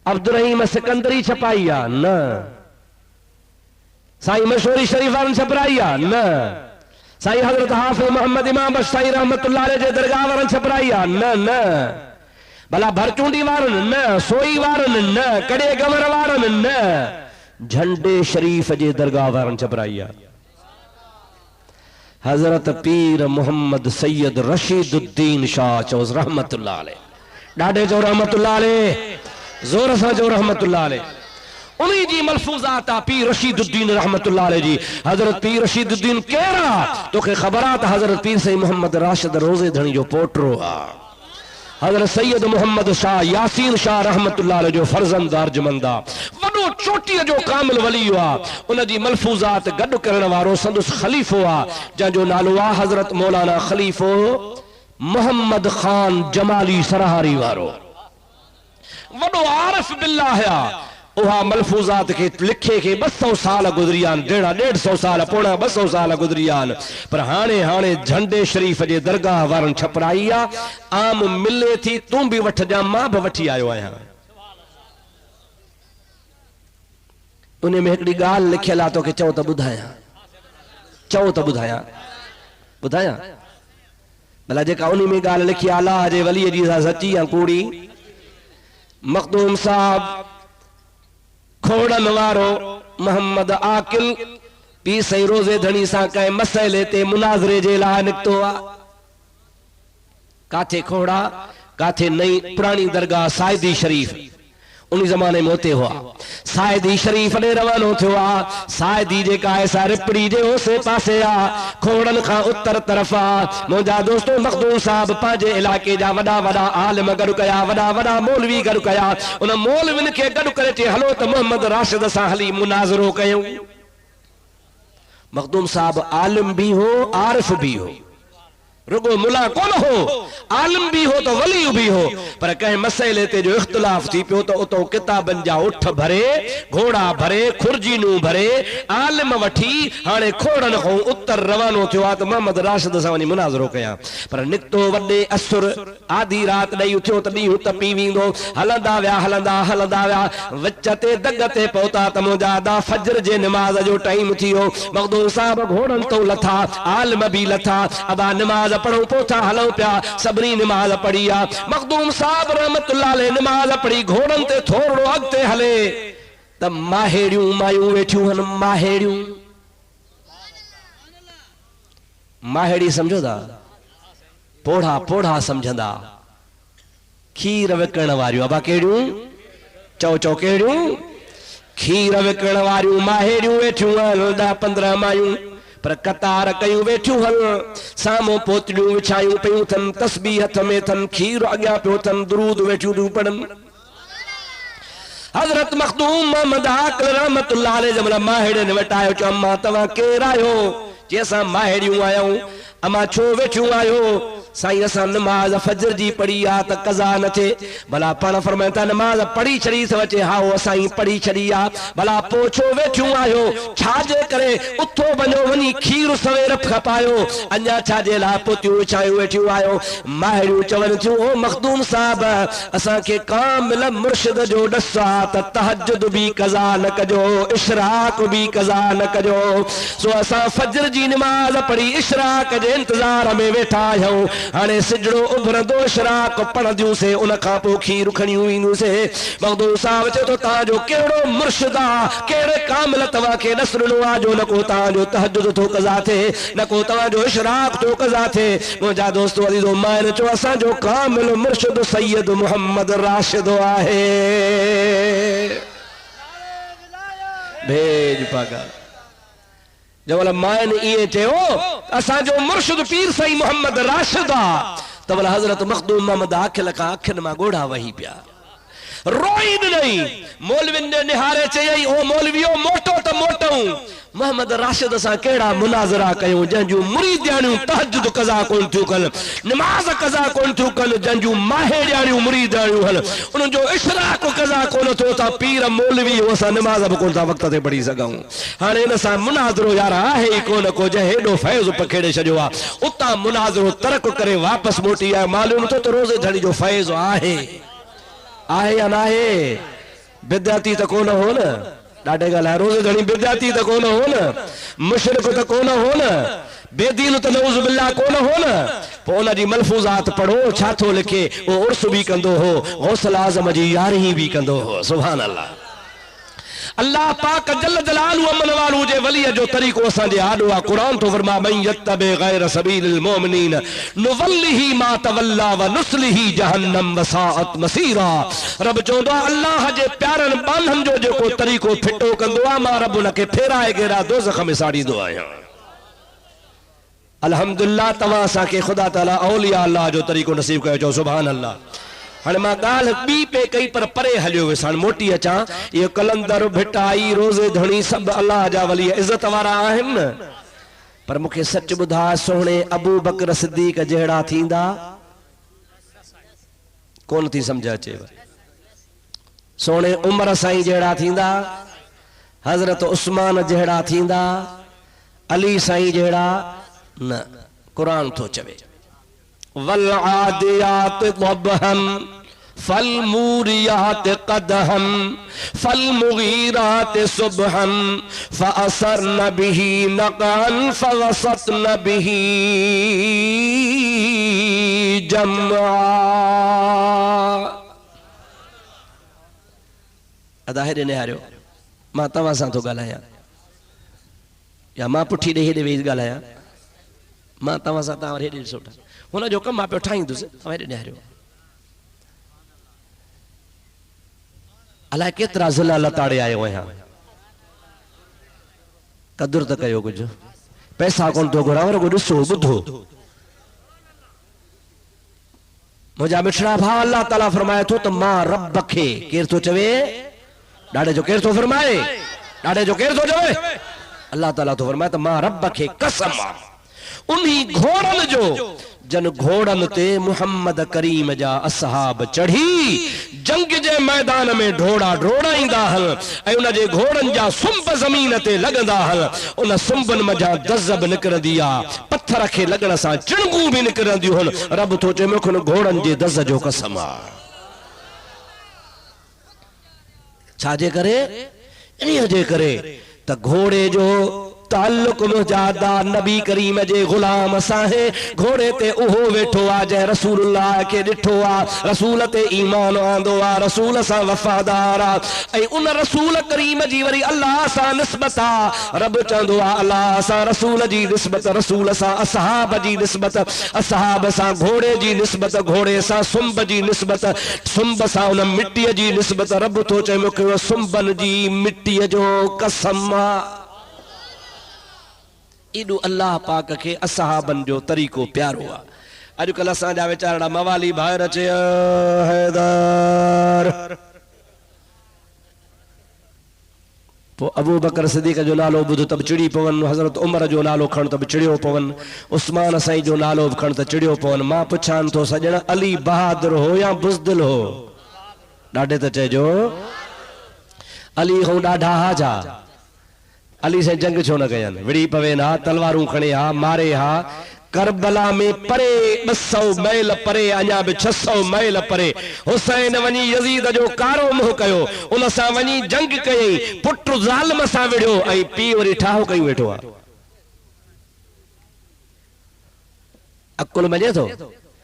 अब्दुल रहीम सिकंदरी छपाई आ न, साईं मशहूरी शरीफ वारन छपराई आ न, साईं हजरत हाफिज मोहम्मद इमाम बख्श साईं रहमतुल्लाह अलैह जे दरगाह वारन छपराई आ न न, भला भरचूंडी वारन न, सोई वारन न, कड़े गवर वारन न, झंडे शरीफ जे दरगाह वारन छपराई आ। हजरत पीर मोहम्मद सैयद रशीदुद्दीन शाह चौस रहमतुल्लाह अलैह, डाडे चो रहमतुल्लाह अलैह, जोर से जो रहमतुल्लाह अलैह। उन्हीं जी मलफूजात आ पीर रशीदुद्दीन रहमतुल्लाह अलैह जी। हजरत पीर रशीदुद्दीन केरा तोखे खबरात हजरत पीर सही मोहम्मद राशिद रोजे धनी जो पोटरो आ। हजरत सैयद मोहम्मद शाह यासीन शाह रहमतुल्लाह अलैह जो फर्जंद अर्जमंदा वडो चोटी जो कामिल वली हुआ। उन जी मलफूजात गड करण वारो संदुस खलीफो आ जंहिंजो नालो आ हजरत मौलाना खलीफो मोहम्मद खान जमाली सरहारी वारो। वडो आरिफ बिल्लाह आ। उहा मलफूजात के लिखे के 200 साल गुजरियान, 150 साल पौना 200 साल गुजरियान, पर हाणे हाणे झंडे शरीफ जे दरगाह वारन छपराई आ। आम मिले थी तू भी वठ जा, मां भी वठी आयो आहियां। उन में हिकड़ी गाल लिखियल आ, तोखे चओ त ॿुधायां, चओ त ॿुधायां, ॿुधायां भला जेका उन में गाल लिखी अल्लाह जे वलीअ जी सची या कूड़ी। मखदूम साहब खोड़न वारो मोहम्मद आकिल पी सही रोजे धनी सां कंहिं मसइले ते मुनाज़रे जे लाइ निकितो आ। काथे खोड़ा काथे नई पुरानी दरगाह साइदी शरीफ, उन जमाने में उते हुआ। साइदी शरीफ ने रवानो थियो आ। साइदी जेका है सा रिपड़ी जे ओसे पासे आ, खोड़न खां उत्तर तरफ आ। मुंहिंजा दोस्तों मखदूम साहब पंहिंजे इलाके जा वॾा वॾा आलिम गॾु कया, वॾा वॾा मौलवी गॾु कया। उन मौलविन खे गॾु करे चई हलो त मोहम्मद राशिद सां हली मुनाज़रो कयूं। मखदूम साहब आलिम भी हो, आरिफ भी हो, रुगो मुला कौन हो, आलिम भी हो तो वली भी हो। पर कहीं मसइले ते जो इख्तिलाफ थी पियो तो उतो किताबन जा उठ भरे, घोड़ा भरे, खुरजीनू भरे, आलिम वठी हाणे खोड़न को उत्तर रवानो थियो आ त मोहम्मद राशिद सां वनी मुनाज़रो कया। पर निकतो वडे असुर आधी रात ॾेई उथियो त ॾींहुं तपी वेंदो। हलंदा विया हलंदा हलंदा विया, विच ते दग ते पहुता त मुंहिंजा दा फजर जे नमाज जो टाइम थियो। मखदूम साहब घोड़न तो लथा, आलिम भी लथा, अबा नमाज पढ़ो पोथा हलो पिया, सभनी नमाज पढ़ी आ। मखदूम साहब रहमतुल्लाह अलैह नमाज पढ़ी घोड़न ते थोरो अॻिते हले त माहेड़ियूं मायूं वेठियूं हन। माहेड़ियूं, माहेड़ी समझो था, पोढ़ा पोढ़ा समझंदा, खीर विकण वारियूं। अबा कहिड़ियूं चओ चओ कहिड़ियूं? खीर विकण वारियूं माहेड़ियूं वेठियूं हन 10-15 मायूं, पर कतार कयूं वेठियूं हल। साम्हूं पोतलियूं विछायूं पियूं थन, तस्बीह हथ में थन, खीर अॻियां पियो थन, दुरूद वेठियूं थियूं पढ़नि। हजरत मखदूम मोहम्मद आकिल रहमतुल्लाह अलैह जमल माहेड़ियुनि वटि आयो, चयो अम्मा तव्हां केरु आहियो? जे असां माहेड़ियूं आहियूं। अम्मा छो वेठियूं आहियो? साईं असां नमाज फजर जी पढ़ी आ त कज़ा न थिए। भला पाण फरमाइनि था नमाज पढ़ी छॾी त अचे, हा असां पढ़ी छॾी आ। भला पोइ छो वेठियूं आहियो? छाजे करे? उथो वञो वञी खीर सवेर खपायो, अञा छाजे लाइ पोतियूं विछायूं वेठियूं आहियो? माहेड़ियूं चवनि थियूं ओ मखदूम साहब असांखे कामिल मुर्शिद जो ॾस आ त तहज्जुद बि कज़ा न कजो, इशराक बि कज़ा न कजो। सो असां फजर जी नमाज पढ़ी इशराक जे इंतज़ार में वेठा आहियूं। हाणे सिजड़ो उभरंदो इशराक पढ़ंदियूंसीं, उन खां पोइ खीर खणी ईंदुसीं। मखदूम साहब चए थो तव्हांजो कहिड़ो मुर्शिद आ, कहिड़े कामिल तव्हांखे ॾस ॾिनो आहे जो न को तव्हांजो तहज्जुद थो कज़ा थिए, न को तव्हांजो इशराक थो कज़ा थिए। मुंहिंजा दोस्तो अज़ीज़ो माइन चओ असांजो कामिल मुर्शिद सैयद मोहम्मद राशिद आहे। भेज पागा जवल माइन इए चयो असांजो मुर्शिद पीर सही मोहम्मद राशिद आ, तवल हजरत मखदूम मोहम्मद आखिल खां अखियुनि मां ॻोढ़ा वही पिया, रोई नहीं। मौलविन ने निहारे चयई ओ मौलवियो मोटो त मोटऊं, मोहम्मद राशिद सां कहिड़ा मुनाज़रा कयूं जंहिंजूं मुरीदियाणियूं तहज्जुद कज़ा कोन थियूं कनि, नमाज़ कज़ा कोन थियूं कनि, जंहिंजूं माहेड़ियाणियूं मुरीदियाणियूं हल उन्हनि जो इशराक कज़ा कोन थियो था। पीर मौलवी हो असां नमाज़ बि कोन था वक़्त ते पढ़ी सघूं। हाणे हिन सां मुनाज़रो यार आहे ई कोन को, जंहिं हेॾो फैज़ पखेड़े छॾियो आहे उतां मुनाज़रो तर्क करे वापसि मोटी आहे। मालूम थियो त रोज़े धड़ी जो फैज़ आहे या न आहे? बिद्याती तो कोन हो न, ॾाढे ॻाल्हाए रोज़ घणी बिद्याती तो कोन हो न, मुशरिक तो कोन हो न, बेदीन तो नऊज़ बिल्लाह कोन हो न। पोइ उन जी मलफूज़ात पढ़ो छा थो लिखे, वो उर्स भी कंदो हो, गौसल आज़म जी यारही भी कंदो हो। सुभान अल्लाह। अल्लाह पाक जल्ल जलालु अमन वालू जे वलीअ जो तरीक़ो असां जे आॾो आहे। क़ुरान तो फरमा मन यत्तबि गैर सबीलिल मोमिनीन नुवल्लिही मा तवल्ला व नुस्लिही जहन्नम वसाअत मसीरा। रब चवंदो आहे अल्लाह जे प्यारनि बांधनि जो जेको तरीक़ो फिटो कंदो आहे, मां रब उनखे फेराए घेरा दोज़ख में साड़ींदो आहियां। अल्हम्दुलिल्लाह तव्हां असांखे ख़ुदा ताला औलिया अल्लाह जो तरीक़ो नसीब कयो। चओ सुभान अल्लाह। हाँ मां गाल बी पे कई पर परे हलियो विस। हाणे मोटी अचां, ये कलंदर भिटाई रोज़े धणी सब अल्लाह जा वली इज्जत वारा आहिनि न, पर मूंखे सच ॿुधा सोहणे अबू बकर सिद्दीक जहिड़ा थींदा कोन थी समझ अचेव। सोहणे उमर साईं जहिड़ा थींदा, हज़रत उस्मान जहिड़ा थींदा, अली साईं जहिड़ा न। कुरान थो चवे वल आदियात ज़बहम फल मूरियात क़दहम फल मुगीरात सुबहम फअसरन बिही नक़अन फवसतन बिही जम्आ। अदा हेॾे निहारियो, मां तव्हां सां थो ॻाल्हायां या मां पुठी ॾे हेॾे वेही ॻाल्हायां, मां तव्हां सां तव्हां हेॾे ॾिसो था, हुन जो कमु मां पियो ठाहींदुसि, तव्हां हेॾे निहारियो। अलाए केतिरा ज़िला लताड़े आयो आहियां, क़दुरु त कयो कुझु। पैसा कोन थो घुरां, रुॻो ॾिसो ॿुधो। मुंहिंजा मिठड़ा भाउ, अल्लाह ताला फरमाए थो त मां रब खे, केरु थो चवे ॾाढे जो, केरु थो फरमाए ॾाढे जो, केरु थो चवे अल्लाह ताला थो फरमाए त मां रब खे कसम उन्ही घोड़न जो जन घोड़न ते मुहम्मद करीम जा असहाब चढ़ी जंग जे मैदान में ढोड़ा ढोड़ाईंदा हल ऐं उन जे घोड़न जा सुंब ज़मीन ते लगंदा हल। उन सुंबन मजा दज़ब निकरंदी आ, पत्थर खे लगण सां चिणगूं भी निकरंदियूं हन। रब थो चए मूंखे घोड़न जे दज़ जो कसम आ। छाजे करे? इन्हीअ जे करे त घोड़े जो ताल्लुक मुजादा नबी करीम जे गुलाम सां है। घोड़े ते उहो वेठो आ जंहिं रसूलुल्लाह खे ॾिठो आ, रसूल ते ईमान आंदो आ, रसूल सां वफ़ादार आ ऐं उन रसूल करीम जी वरी अल्लाह सां निस्बत आ। रब चवंदो आ अल्लाह सां रसूल जी निस्बत, रसूल सां असहाब जी निस्बत, असहाब सां घोड़े जी निस्बत, घोड़े सां सुंब जी निस्बत, सुंब सां उन मिट्टीअ जी निस्बत। रब थो चए मूंखे सुंबन जी मिट्टीअ जो कसम आ। एॾो अल्लाह पाक खे असहाबन जो तरीक़ो प्यारो आहे। अॼुकल्ह असांजा वीचारा मवाली ॿाहिरि अचे हैदर, पोइ अबू बकर सिद्दीक़ जो नालो ॿुध त बि चिड़ी पवनि, हज़रत उमर जो नालो खण त बि चिड़ियो पवनि, उस्मान साईं जो नालो बि खण त चिड़ियो पवनि। मां पुछां थो सॼण अली बहादुर हो या बुज़दिल हो? ॾाढे त चइजो अली हो ॾाढा हाजा। अली से जंग छो न कयनि? विड़ी पवे ना, तलवारूं खणे हा, मारे हा। करबला में परे 200 मैल परे, अञा बि 600 मैल परे हुसैन वञी यज़ीद जो कारो मुंहुं कयो, उन सां वञी जंग कयई, पुट ज़ालिम सां विढ़ियो ऐं पीउ वरी ठाहो कई वेठो आहे। अकुल मञे थो?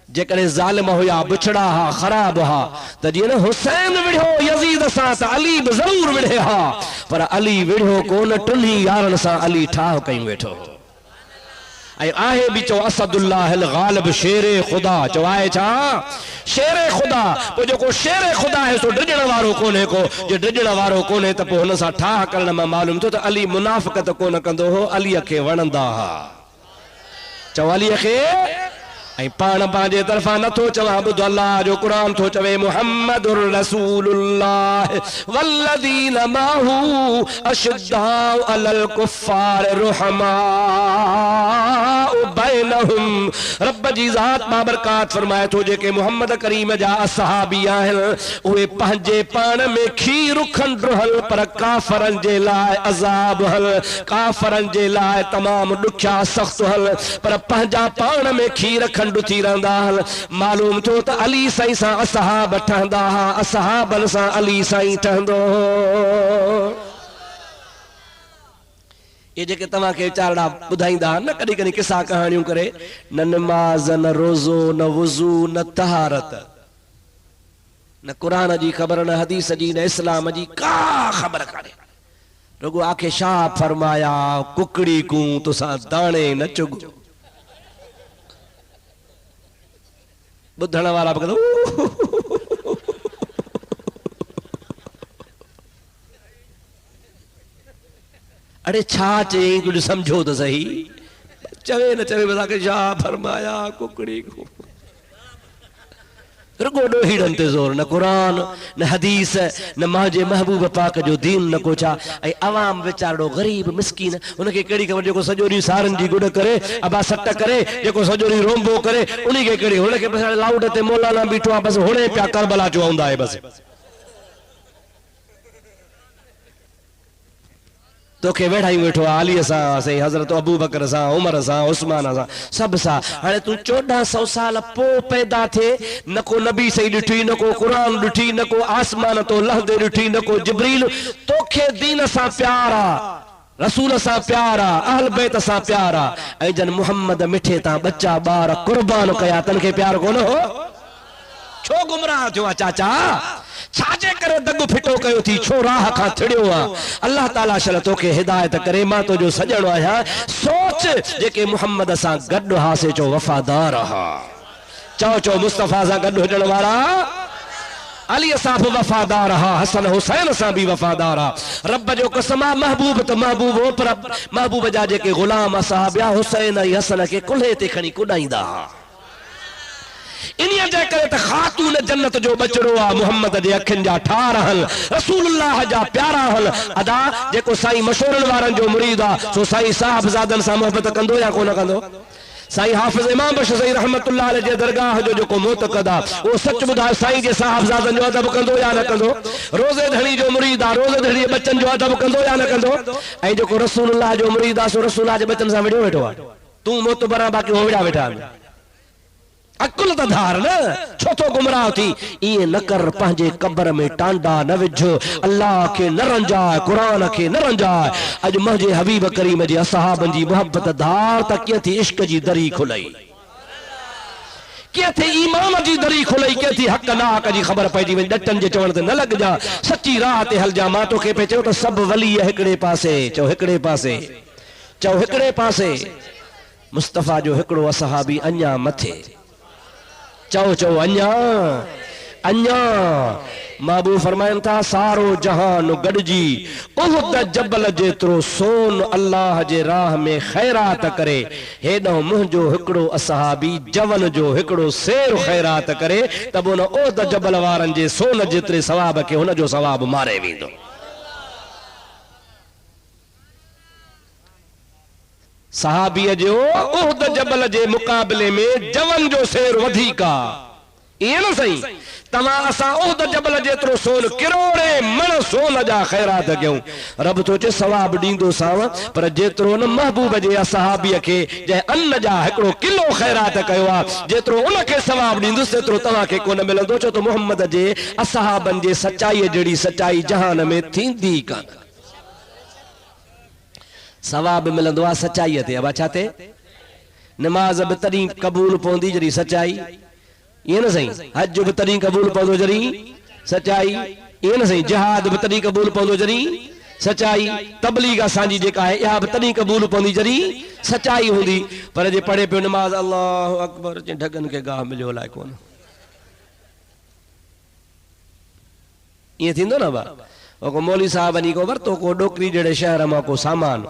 जेकॾहिं ज़ालिम हुया, बुछड़ा हा, ख़राब हा, त जीअं न हुसैन विढ़ियो यज़ीद सां त अली बि ज़रूर विढ़े हा, पर अली विढ़ियो कोन, टुल्ही यारनि सां अली ठाह कयूं वेठो। ऐं आहे बि चओ असदुल्लाहिल गालिब, शेरे ख़ुदा। चओ आहे छा? शेरे ख़ुदा। पोइ जेको शेरे ख़ुदा आहे सो डिॼण वारो कोन्हे को, जे डिॼण वारो कोन्हे त पोइ हुन सां ठाह करण मां मालूम थियो त अली मुनाफ़िक़त कोन कंदो हो, अलीअ खे वणंदा हा। चओ अलीअ खे। ऐं पाण पंहिंजे तरफ़ां नथो चवां, ॿुधो अल्लाह जो क़ुरान थो चवे मुहम्मदुर रसूलुल्लाह वल्लज़ीन माहू अशिद्दाउ अलल कुफ़ार रुहमाउ बैनहुम। रब जी ज़ात बाबरकात फरमाए थो जेके मोहम्मद करीम जा असहाबी आहिनि उहे पंहिंजे पाण में खीर खंड हल पर काफरन जे लाइ अज़ाब हल, काफरन जे लाइ तमाम ॾुखिया सख़्त हल पर पंहिंजा पाण में खीर खंड थी रहंदा हल। मालूम थियो त अली साईं सां असहाब ठहंदा हा, असहाबन सां अली साईं ठहंदो। ये जेके तव्हां खे वीचारा ॿुधाईंदा न कॾहिं कॾहिं किसा कहाणियूं करे, न नमाज़ न रोज़ो न वुज़ू न तहारत, न क़ुरान जी ख़बर न हदीस जी न इस्लाम जी का ख़बर कान्हे, रुगो आखे छा फरमाया कुकड़ी कूं तुसां दाणे न चुगो। ॿुधण वारा बि अरे छा चई कुछ समझो तो सही, चवे न चवे बता के छा फरमाया कुकड़ी को। रुगो ॾोहीड़नि ते ज़ोर, न क़ुरान न हदीस न मुंहिंजे महबूब पाक जो दीन न को छा। ऐं अवाम वीचारो गरीब मिसकीन उनखे कहिड़ी ख़बर जेको सॼो ॾींहुं सारनि जी गुॾ करे अबा सट करे जेको सॼो ॾींहुं रोंबो करे उन खे कहिड़ी, हुनखे बसि लाउड ते मौलाना बीठो आहे बसि हुणे पिया करबला चवंदा आहे बसि। तोखे वेठाई वेठो आहे अलीअ सां सही हज़रत अबू बकर सां उमर सां उस्मान सां सभ सां। हाणे तूं 1400 साल पोइ पैदा थिए, न को नबी सही ॾिठी न को क़ुरान ॾिठी न को आसमान तो लहंदे ॾिठी न को जिब्रील। तोखे दीन सां प्यार आहे, रसूल सां प्यार आहे, अहल बैत सां प्यार आहे। ऐं जन मुहम्मद मिठे तां बच्चा ॿार कुर्बान कया तन खे प्यार कोन हो। छो गुमराह थियो आहे चाचा, छाजे करे दग फिटो कयो थी, छो राह खां थिड़ियो आहे। अल्लाह ताला शल तोखे हिदायत करे, मां तुंहिंजो सजणो आहियां। सोच जेके मुहम्मद सां गॾु हासे चो वफ़ादार हा, चओ चओ मुस्तफ़ा सां गॾु हुजण वारा अली सां बि वफ़ादार हा, हसन हुसैन सां बि वफ़ादार हा। रब जो कसम आहे महबूब त महबूब हो, पर महबूब जा जेके ग़ुलाम असहाब या हुसैन ऐं हसन खे कुल्हे ते खणी कुॾाईंदा हा। इन्हीअ जे करे त ख़ातून जन्नत जो बचड़ो आहे मुहम्मद जे अखियुनि जा ठार हल, रसूलुल्लाह जा प्यारा हल। अदा जेको साईं मशहूरनि वारनि जो मुरीद आहे सो साईं साहिबज़ादनि सां मोहबत कंदो या कोन कंदो। साईं हाफ़िज़ इमाम बख्श साईं रहमतुल्लाह अलैह जे दरगाह जो जेको मोतक़द आहे उहो सच ॿुधाए साईं जे साहिबज़ादनि जो अदब कंदो या न कंदो। रोज़े धणी जो मुरीद आहे, रोज़े धणी जे बच्चनि जो अदब कंदो या न कंदो। ऐं जेको रसूलुल्लाह जो मुरीद आहे सो रसूलुल्लाह जे बच्चनि सां विढ़ियो वेठो आहे। तूं मोतबर आहे बाक़ी हो विढ़ा वेठा आहिनि। अकुल त धार न, छो तो गुमराह थी। इए न कर, पंहिंजे कब्र में टांडा न विझ, अल्लाह के न रंजाए, कुरान के न रंजाए। अज मुंहिंजे हबीब करीम जे असहाबनि जी मोहब्बत धार त कीअं थी इश्क जी दरी खुलई, कीअं थी ईमान जी दरी खुलई, कीअं थी हक़ ना हक़ जी ख़बर पइजी वई। ॾटनि जे चवण ते न लॻजा, सची राह ते हलजा। मां तोखे पे चयो त सभु वली हिकिड़े पासे, चओ हिकिड़े पासे, चओ हिकिड़े पासे। मुस्तफ़ा जो हिकिड़ो असहाबी अञा मथे, चओ चओ अञा अञा। महबूब फरमाइनि था सारो जहान गॾिजी उहद जबल जेतिरो सोन अल्लाह जे राह में ख़ैरात करे, हेॾो मुंहिंजो हिकिड़ो असहाबी जवन जो हिकिड़ो सेर ख़ैरात करे त उन उहद जबल वारनि जे सोन जेतिरे सवाब खे हुन जो सवाब मारे वेंदो। सहाबीअ जो उहद जबल जे मुक़ाबले में जवन जो सेर वधीक आहे। ईअं न सही, तव्हां असां उहद जबल जेतिरो सोन किरोड़े मण सोन जा ख़ैरात कयूं, रब थो चए सवाब ॾींदोसांव, पर जेतिरो न महबूब जे असहाबीअ खे जंहिं अन्न जा हिकिड़ो किलो ख़ैरात कयो आहे जेतिरो उनखे सवाब ॾींदुसि तेतिरो तव्हांखे कोन मिलंदो। छो त मुहम्मद जे असहाबनि जे सचाईअ जहिड़ी सचाई जहान में थींदी कान। सवाब मिलंदो आहे सचाईअ ते। अब छा ते नमाज बि तॾहिं क़बूल पवंदी जॾहिं सचाई, ईअं न सही। हज बि तॾहिं क़बूल पवंदो जॾहिं सचाई, ईअं न सही। जिहाद बि तॾहिं क़बूल पवंदो जॾहिं सचाई। तबलीग असांजी जेका आहे इहा बि तॾहिं क़बूल पवंदी जॾहिं सचाई हूंदी। पर जे पढ़े पियो नमाज अल्लाहु अकबर ढगनि खे गाह मिलियो अलाए कोन, ईअं थींदो न बा। को मौली साहब वञी को वरितो को डोकरी जहिड़े शहर मां को सामान,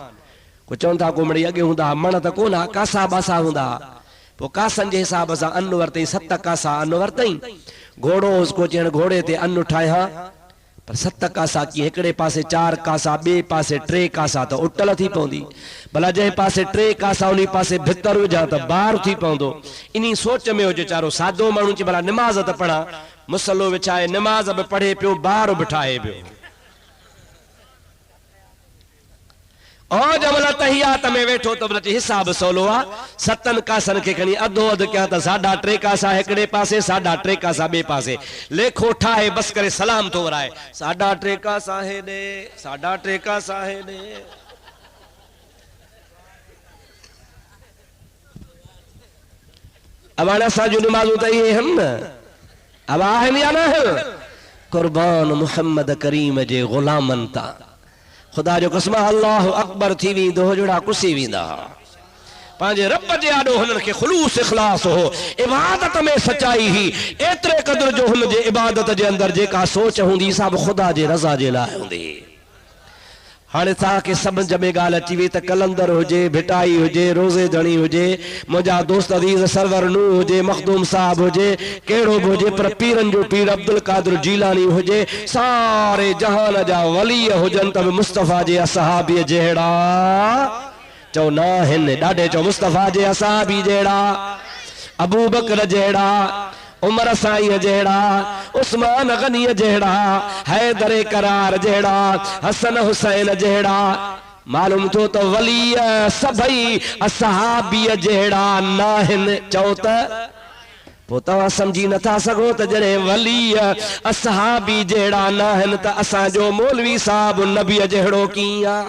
को चवनि था को मिड़ई अॻे हूंदा मण त कोन, कासा बासा हूंदा। पोइ कासनि जे हिसाब सां अन्न वरितई, 7 कासा अन्न वरितई। घोड़ो उसको चइण घोड़े ते अन्न ठाहियां, पर 7 कासा की एकड़े पासे 4 कासा बे पासे 3 कासा तो उटल थी पौंदी भला जे पासे 3 कासा उनी पासे भितर हुजा तो बाहर थी पौंदो इनी सोच में हो चारो सादो मानू ची भला नमाज त पढ़ा मुसलो विछाए नमाज भी पढ़े पियो बाहर बिठाए पियो और जमला तहियात में वेठो तो बल्कि हिसाब सोलो आ 7 कासन के खणी अधो अध क्या त 3.5 कासा एकड़े पासे 3.5 कासा बे पासे लेखो ठाए बस करे सलाम तो वराए 3.5 कासा है दे 3.5 कासा है दे अब आना साजू नमाज उतई हम अब आहन या ना है कुर्बान मोहम्मद करीम जे गुलामन ता खुदा जो कसम अल्लाह अकबर थी वी दो जोड़ा कुसी वींदा पांजे रब जे आडो हुनन के खुलूस इखलास हो इबादत में सच्चाई ही एतरे कदर जो हुन जे इबादत जे अंदर जे का सोच हुंदी सब खुदा जे रजा जे ला हुंदी हाने था के सब जमे गाल अची वी त कलंदर हुजे भिटाई हुजे रोजे धणी हुजे मुजा दोस्त अजीज सरवर नू हुजे मखदूम साहब हुजे केड़ो हुजे पर पीरन जो पीर अब्दुल कादिर जीलानी हुजे सारे जहान जा वली हुजन तब मुस्तफा जे असहाबी जेड़ा चो ना हिन डाडे चो मुस्तफा जे असहाबी जेड़ा अबू बकर जेड़ा उमर साईं जेड़ा उस्मान गनी जेड़ा हैदर करार जेड़ा हसन हुसैन जेड़ा मालूम थो तो वली सभई असहाबी जेड़ा नाहिन चओ त पो तव्हां समझी नथा सघो त जॾहिं वली असहाबी जेड़ा नाहिन त असांजो मौलवी साहब नबी जहिड़ो कीअं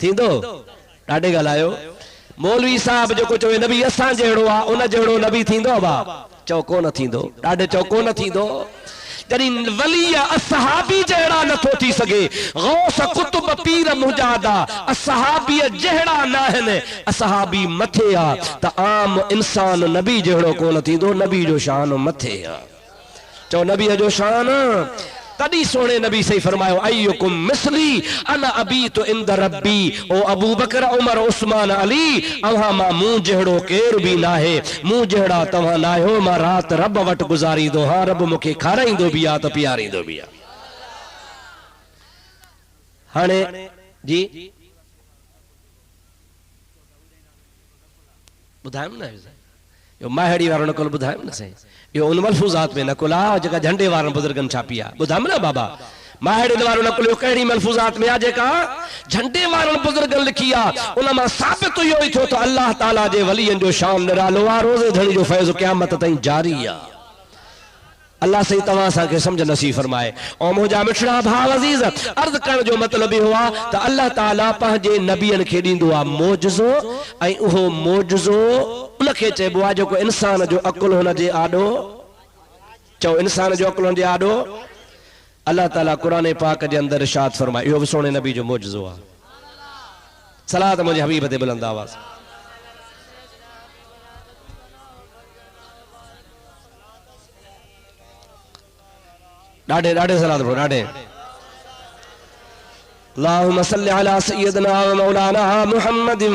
थींदो ॾाढे ॻाल्हायो मौलवी साहब जो कुछ नबी असां जहिड़ो आ उन जहिड़ो नबी थींदो बा चओ कोन थींदो ॾाढे चओ कोन थींदो जॾहिं वली असहाबी जहिड़ा नथो थी सघे गौस कुतुब पीर मुजादा असहाबी जहिड़ा न आहिनि असहाबी मथे आ त आम इंसान नबी जहिड़ो कोन थींदो नबी जो शान मथे आ चओ नबी जो शान तदी सोने नबी सही फरमायो अय्युकुम मिसली अना अबीतु इंद रब्बी ओ अबू बकर उमर उस्मान अली अवा मा मुंह जहिड़ो केर भी नाहे मुंह जहिड़ा तव्हां नाहियो मां रात रब वट गुजारींदो हां रब मूंखे खाराईंदो बि आ त पियारींदो बि आ हाणे जी ॿुधायमि न यो माहिड़ी वारो नकुल ॿुधायमि न साईं यो उन मलफूज़ात में नकुल आ जेका झंडे वारनि बुज़ुर्गनि छापी आ ॿुधायमि न बाबा माहिड़ी वारो नकुल कहिड़ी मलफूज़ात में आ जेका झंडे वारनि बुज़ुर्गनि लिखी आ उन मां साबित इहो ई थियो त अल्लाह ताला जे वलियनि जो शान निरालो आ रोज़े धणी जो फैज़ क़यामत ताईं जारी आ अल्लाह सही तव्हां असांखे समझ नसीब फरमाए और मुंहिंजा मिठड़ा भाउ अज़ीज़ अर्ज़ करण जो मतिलब इहो आहे त अल्लाह ताला पंहिंजे नबियनि खे ॾींदो आहे मौजज़ो ऐं उहो मौजज़ो उनखे चइबो आहे जेको इंसान जो अकुल हुनजे आॾो चओ इंसान जो अकुल हुनजे आॾो अल्लाह ताला क़ुरान पाक जे अंदरि इरशाद फरमाए इहो बि सोने नबी जो मौजज़ो आहे सलात मुंहिंजे हबीब ते बुलंद आवाज़ ॾाढे ॾाढे सलात पढ़ो ॾाढे अल्लाहुम्मा सल्लि अला सय्यिदना व मौलाना मुहम्मदिन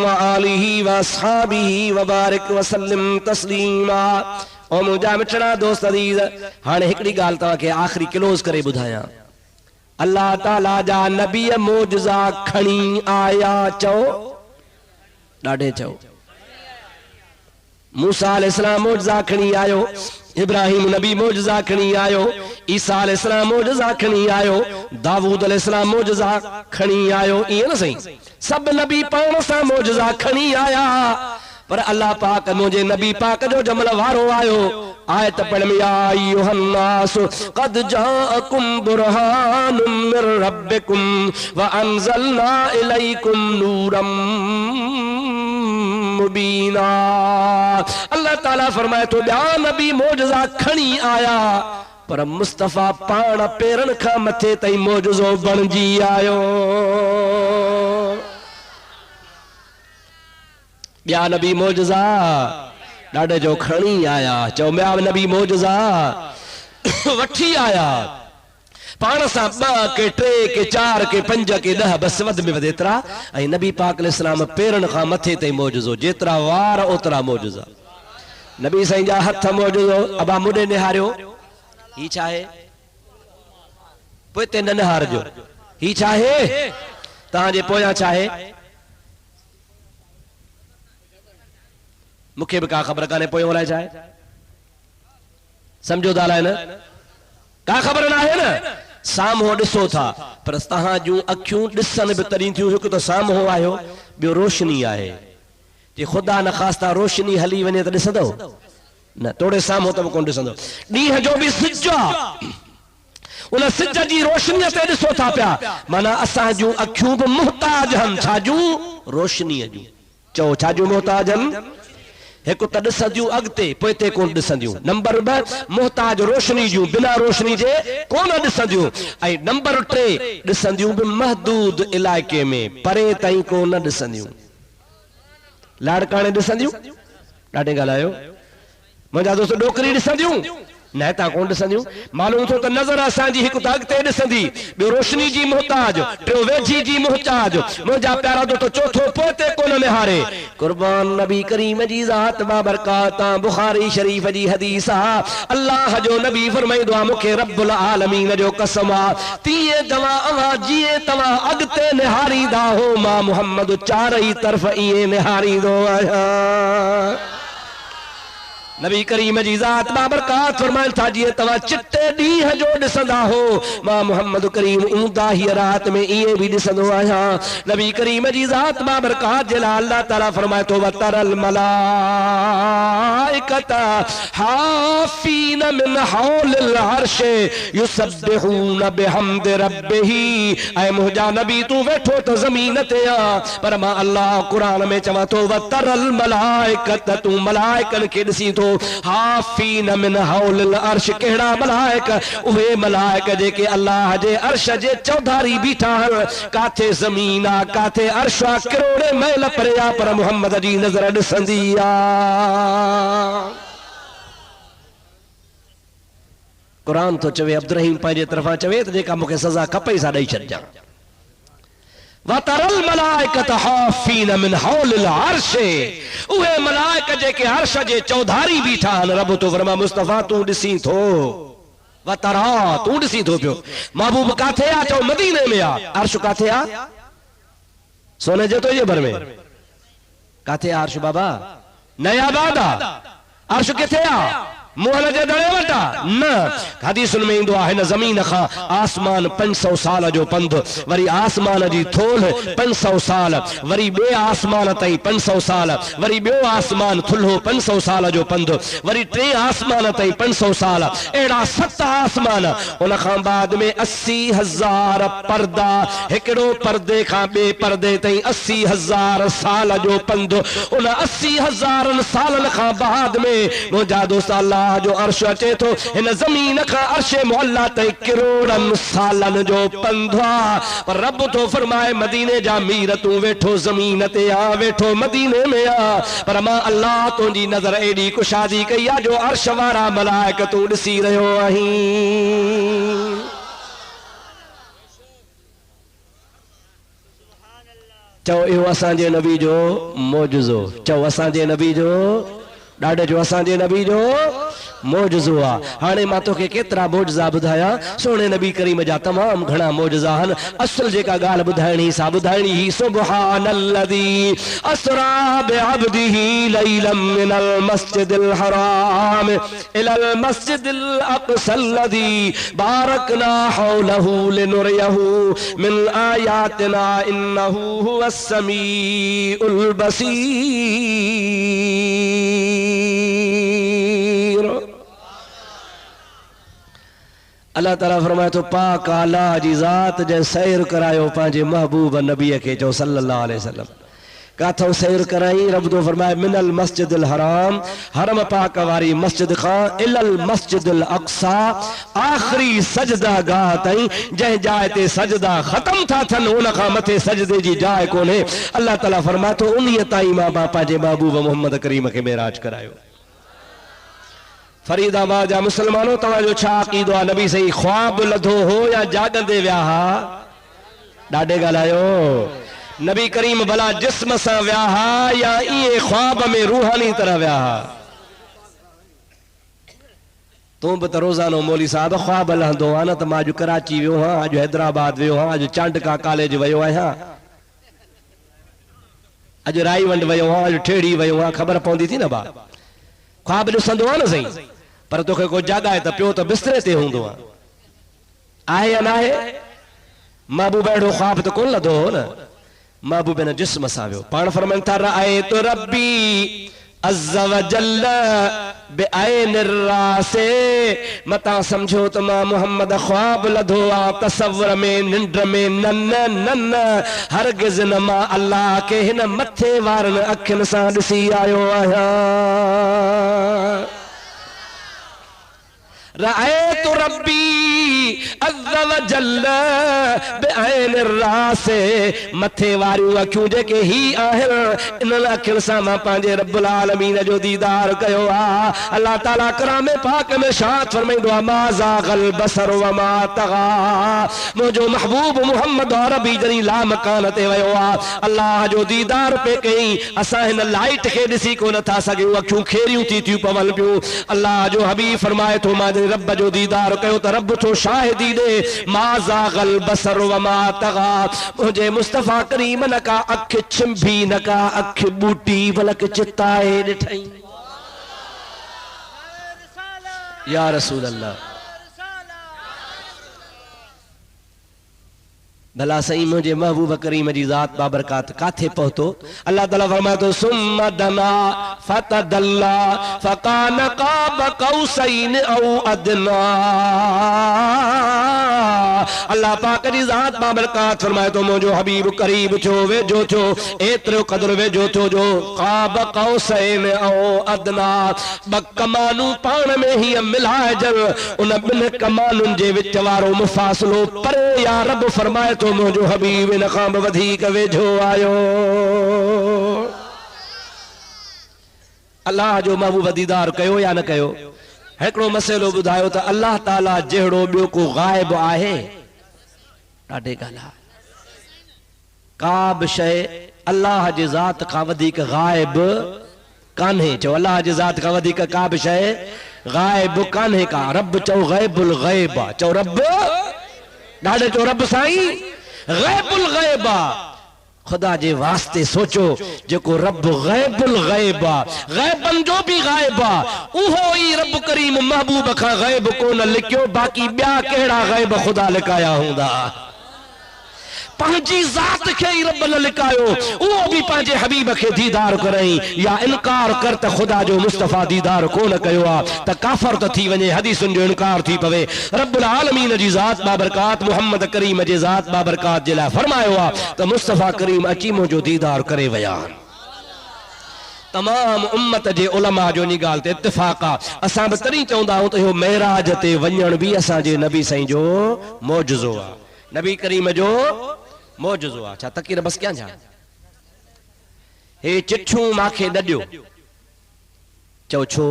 व आलिहि व अस्हाबिहि व बारिक व सल्लिम तस्लीमा ओ मुंहिंजा मिठड़ा दोस्त अज़ीज़ हाणे हिकिड़ी ॻाल्हि तव्हांखे आख़िरी क्लोज़ करे ॿुधायां अल्लाह ताला जा नबी मौजज़ा खणी आया चओ ॾाढे चओ मूसा अलैहिस्सलाम मौजज़ा खणी आयो इब्राहिम नबी मौजज़ा खणी आयो ईसा अलैहिस्सलाम मौजज़ा खणी आयो दाऊद अलैहिस्सलाम मौजज़ा खणी आयो ईअं न सही सब नबी पाण सां मौजज़ा खणी आया पर अल्लाह पाक मुंहिंजे नबी पाक जो जमल वारो आयो आयत पढ़ में या अय्युहन नास क़द जाअकुम बुरहानुम मिर रब्बिकुम व अंज़लना इलैकुम नूरम मुबीना अल्लाह ताला फरमाए तो ॿिया नबी मौजज़ा खणी आया पर मुस्तफ़ा पाण पेरन खां मथे ताईं मौजज़ो बणजी आयो ॿिया नबी मौजज़ा ॾाढे जो खणी आया चओ ॿिया नबी मौजज़ा वठी आया पाण सां 2 के 3 के 4 के 5 के 10 बस वध में वध एतिरा ऐं नबी पाक अलैहिस्सलाम पेरन खां मथे ताईं मौजज़ो जेतिरा वार ओतिरा मौजज़ा नबी साईं जा हथ मौजज़ो अबा मुॾे निहारियो ही छा आहे पोइ ते न निहारजो ही चाहे तव्हांजे पोयां चाहे मूंखे बि का ख़बर कान्हे पोयों अलाए चाहे समझो था अलाए न का ख़बर न आहे न साम्हूं ॾिसो था पर तव्हां जूं अखियूं ॾिसनि बि तॾहिं थियूं हिकु त साम्हूं आयो ॿियो रोशनी आहे जे ख़ुदा न ख़ास्ता रोशनी हली वञे त ॾिसंदो न तोड़े साम्हूं त बि कोन ॾिसंदो ॾींहं जो बि सिज आहे उन सिज जी रोशनीअ ते ॾिसो था पिया माना असां जूं अखियूं बि मुहताज आहिनि छा जूं रोशनीअ जूं चओ छा जूं मुहताज आहिनि हिकु त ॾिसंदियूं अॻिते पोइ ते कोन ॾिसंदियूं नंबर ॿ मुहताज रोशनी जूं बिना रोशनी जे कोन ॾिसंदियूं ऐं नंबर टे ॾिसंदियूं बि महदूद इलाइक़े में परे ताईं कोन ॾिसंदियूं लाड़काणे ॾिसंदियूं ॾाढे ॻाल्हायो मुंहिंजा दोस्त डोकरी ॾिसंदियूं न तव्हां कोन ॾिसंदियूं मालूम थियो त नज़र असांजी हिकु त अॻिते ॾिसंदी ॿियो रोशनी जी मुहताज टियों वेझी जी मुहताज मुंहिंजा प्यारा दोस्त चौथो पोइ ते कोन निहारे कुर्बान नबी करीम जी ज़ात बाबरकात बुखारी शरीफ़ जी हदीस आहे अल्लाह जो नबी फरमाईंदो आहे मूंखे रब्बुल आलमीन जो कसम आहे तीअं तव्हां जीअं तव्हां अॻिते निहारींदा हो मां मुहम्मद चारई तरफ़ ईअं निहारींदो आहियां नबी करीम जी ज़ात बाबरकात फरमाइनि था जीअं तव्हां चिटे ॾींहं जो ॾिसंदा हो मां मुहम्मद करीम ऊंदा हीअ रात में ईअं बि ॾिसंदो आहियां नबी करीम जी ज़ात बाबरकात जे लाइ अल्लाह ताला फरमाए थो वतरल मलाइकत हाफीन मिन हौलिल अर्श युसब्बिहून बिहम्दि रब्बिही ऐं मुंहिंजा नबी तूं वेठो त ज़मीन ते आ पर मां अल्लाह क़ुरान में चवां थो वतरल मलाइकत तूं मलाइकनि खे ॾिसी थो हाफीन मिन हौलिल अर्श कहिड़ा मलाइक उहे मलाइक जेके अल्लाह जे अर्श जे चौधारी बीठा आहिनि काथे ज़मीन आहे काथे अर्श आहे करोड़े मैल परे आहे पर मुहम्मद जी नज़र ॾिसंदी आहे क़ुरान थो चवे अब्दुर्रहीम पंहिंजे तरफ़ां चवे त जेका मूंखे सज़ा खपे सा ॾेई छॾिजां वतरल मलाइकत हाफीन मिन हौलिल अर्श उहे मलाइक जेके अर्श जे चौधारी बीठा आहिनि रब तो फरमा मुस्तफा तूं ॾिसी थो वतरा तूं ॾिसी थो पियो महबूब काथे आहे चओ मदीने में आहे अर्श काथे आहे सोने जे तो ये भर में काथे आहे अर्श बाबा नयाबाद आहे अर्श किथे आहे मोहन जे दड़े वटा न हदीसुन में इंदो आहे न ज़मीन खां आसमान 500 साल जो पंध वरी आसमान जी थोल 500 साल वरी बे आसमान ताईं 500 साल वरी ॿियो आसमान थुल्हो 500 साल जो पंध वरी टे आसमान ताईं 500 साल अहिड़ा 7 आसमान उन खां बाद में 80,000 पर्दा हिकिड़ो पर्दे खां ॿिए पर्दे ताईं 80,000 साल जो पंध उन 80,000 सालनि खां बाद में मुंहिंजा दोस्त अल्लाह जो अर्श अचे थो इन ज़मीन का अर्श मुअल्ला ते करोड़नि सालनि जो पंध आहे पर रब तो फरमाए मदीने जा मीर तूं वेठो ज़मीन ते आ वेठो मदीने में आ पर मां अल्लाह तुंहिंजी नज़र एॾी कुशादी कई आहे जो अर्श वारा मलाइक तूं ॾिसी रहियो आहीं चओ इहो असांजे नबी जो मौजज़ो चओ असांजे नबी जो ॾाढे जो असांजे नबी जो मौजज़ो आहे हाणे मां तोखे केतिरा मौजज़ा ॿुधायां सोने नबी करीम जा तमामु घणा मौजज़ा आहिनि असुल जेका ॻाल्हि ॿुधाइणी सा ॿुधाइणी ही सुब्हानल्लज़ी असरा बिअब्दिही लैलन मिनल मस्जिदिल हराम इलल मस्जिदिल अक़सल्लज़ी बारकना हौलहू लिनुरियहू मिन आयातिना इन्नहू हुवस समीउल बसीर अल्लाह ताला फरमाए तो पाक आला जी ज़ात जे सैर करायो पंहिंजे महबूब नबी के जो सल्लल्लाहु अलैहि वसल्लम काथों सैर कराई रब तो फरमाए मिनल मस्जिदिल हराम हरम पाक वारी मस्जिद खां इलल मस्जिदिल अक्सा आखिरी सजदा गाह ताईं जंहिं जाइ ते सजदा ख़त्म था थियनि उन खां मथे सजदे जी जाइ कोन्हे अल्लाह ताला फरमाए तो उन्हीअ ताईं मां पंहिंजे महबूब मोहम्मद करीम खे मेराज करायो फरीदाबाद जा मुसलमानों तव्हांजो छा अक़ीदो आहे नबी सही ख्वाब लधो हो या जागंदे विया हा ॾाढे ॻाल्हायो नबी करीम भला जिस्म सां विया हा या इहे ख्वाब में रूहानी तरह विया हा तू भी तो रोजानो मौली साहब ख्वाब लहंदो आ न त मां अॼु कराची वियो हाँ, अॼु हैदराबाद वियो हाँ, अॼु चांडका कॉलेज वियो आहियां, अॼु राईवंड वियो हाँ, अॼु ठेड़ी वियो हाँ, ख़बर पवंदी थी न बा। ख्वाब ॾिसंदो आहे न सही, पर तोखे को जॻहि त पियो त बिस्तरे ते हूंदो आहे या न आहे? महबूब अहिड़ो ख्वाब त कोन लधो हो न, महबूब न जिस्म सां वियो। पाण फरमाइनि था रअए तो रब्बी अज़्ज़ व जल्ल बिअैन रासे, मता समझो त मां मोहम्मद ख्वाब लधो आ तसव्वुर में, निंड में, नन हरगिज़ न मां अल्लाह के हिन मथे वारनि अखियुनि सां ॾिसी आयो आहियां। रअयतु रब्बी अज़्ज़ व जल्ल बिअैन रासे, मथे वारियूं अखियूं जेके ही आहिनि इन्हनि अखियुनि सां मां पंहिंजे रब्बुल आलमीन जो दीदार कयो आहे। अल्लाह ताला कलाम पाक में शाद फरमाईंदो आहे मा ज़ाग़ल बसर व मा तग़ा, मुंहिंजो महबूब मुहम्मद अरबी जॾहिं लामकान ते वियो आहे, अल्लाह जो दीदार पे कई। असां हिन लाइट खे ॾिसी को नथा सघूं, अखियूं खेरियूं थी थियूं पवनि पियूं। अल्लाह जो हबीब फरमाए थो मां रब जो दीदार कयो त रब थो शाहिदी दे मा ज़ाग़ल बसर व मा तग़ा, मुझे मुस्तफा करीम न का अख छिंभी न का अख बूटी बलक चिताए ॾिठई। या रसूल अल्लाह, भला सही मुझे महबूब करीम जी ज़ात बाबरकात काथे पहुतो? अल्लाह ताला फरमाए तो सुम्मा दना फतदल्ला फकान क़ाब क़ौसैन औ अदना। अल्लाह पाक जी ज़ात बाबरकात फरमाए तो मुझो हबीब करीब छो वेझो छो, एतिरो क़दुरु वेझो छो जो क़ाब क़ौसैन औ अदना, ब कमानू पाण में ही मिलाइजन, उन ॿिनि कमानुनि जे विच वारो मुफ़ासिलो परे या रब फरमाए तो मुझो हबीब इन खां बि वधीक वेझो आयो। अल्लाह जो महबूब दीदार कयो या न कयो? हिकिड़ो मसइलो ॿुधायो त अल्लाह ताला जहिड़ो ॿियो को गायब आहे? ॾाढे ॻाल्हि, का बि शइ अल्लाह जी ज़ात खां वधीक गायब कान्हे। चओ अल्लाह जी ज़ात खां वधीक का बि शइ गायब कान्हे का। रब चओ गैबुल गैब आ, चओ रब ॾाढे, चओ रब साईं गैबुल गैब आ। खुदा जे वास्ते सोचो जेको रब गैबुल गैब आ, गैबन जो भी गैब आ, उहो ही रब करीम महबूब खां गैब कोन लिखियो, बाक़ी ॿिया कहिड़ा गैब खुदा लिकाया हूंदा। पंहिंजी ज़ात खे ही रब न लिकायो, उहो भी पंहिंजे हबीब खे दीदार करई। या इनकार कर त खुदा जो मुस्तफ़ा दीदार कोन कयो आ त काफ़र त थी वञे, हदीसुनि जो इनकार थी पवे। रब्बुल आलमीन जी ज़ात बाबरकात मुहम्मद करीम जे ज़ात बाबरकात जे लाइ फरमायो आ त मुस्तफ़ा करीम अची मुंहिंजो दीदार करे विया। तमाम उम्मत जे उलमा जो नी ॻाल्हि ते इत्तिफ़ाक़ आ। असां बि तॾहिं चवंदा आहियूं त इहो मेराज ते वञण बि असांजे नबी साईं जो मौजज़ो आ, नबी करीम जो मौजज़ो आ। छा तकीर बस क्या जा हे चिठियूं मांखे न ॾियो? चओ छो?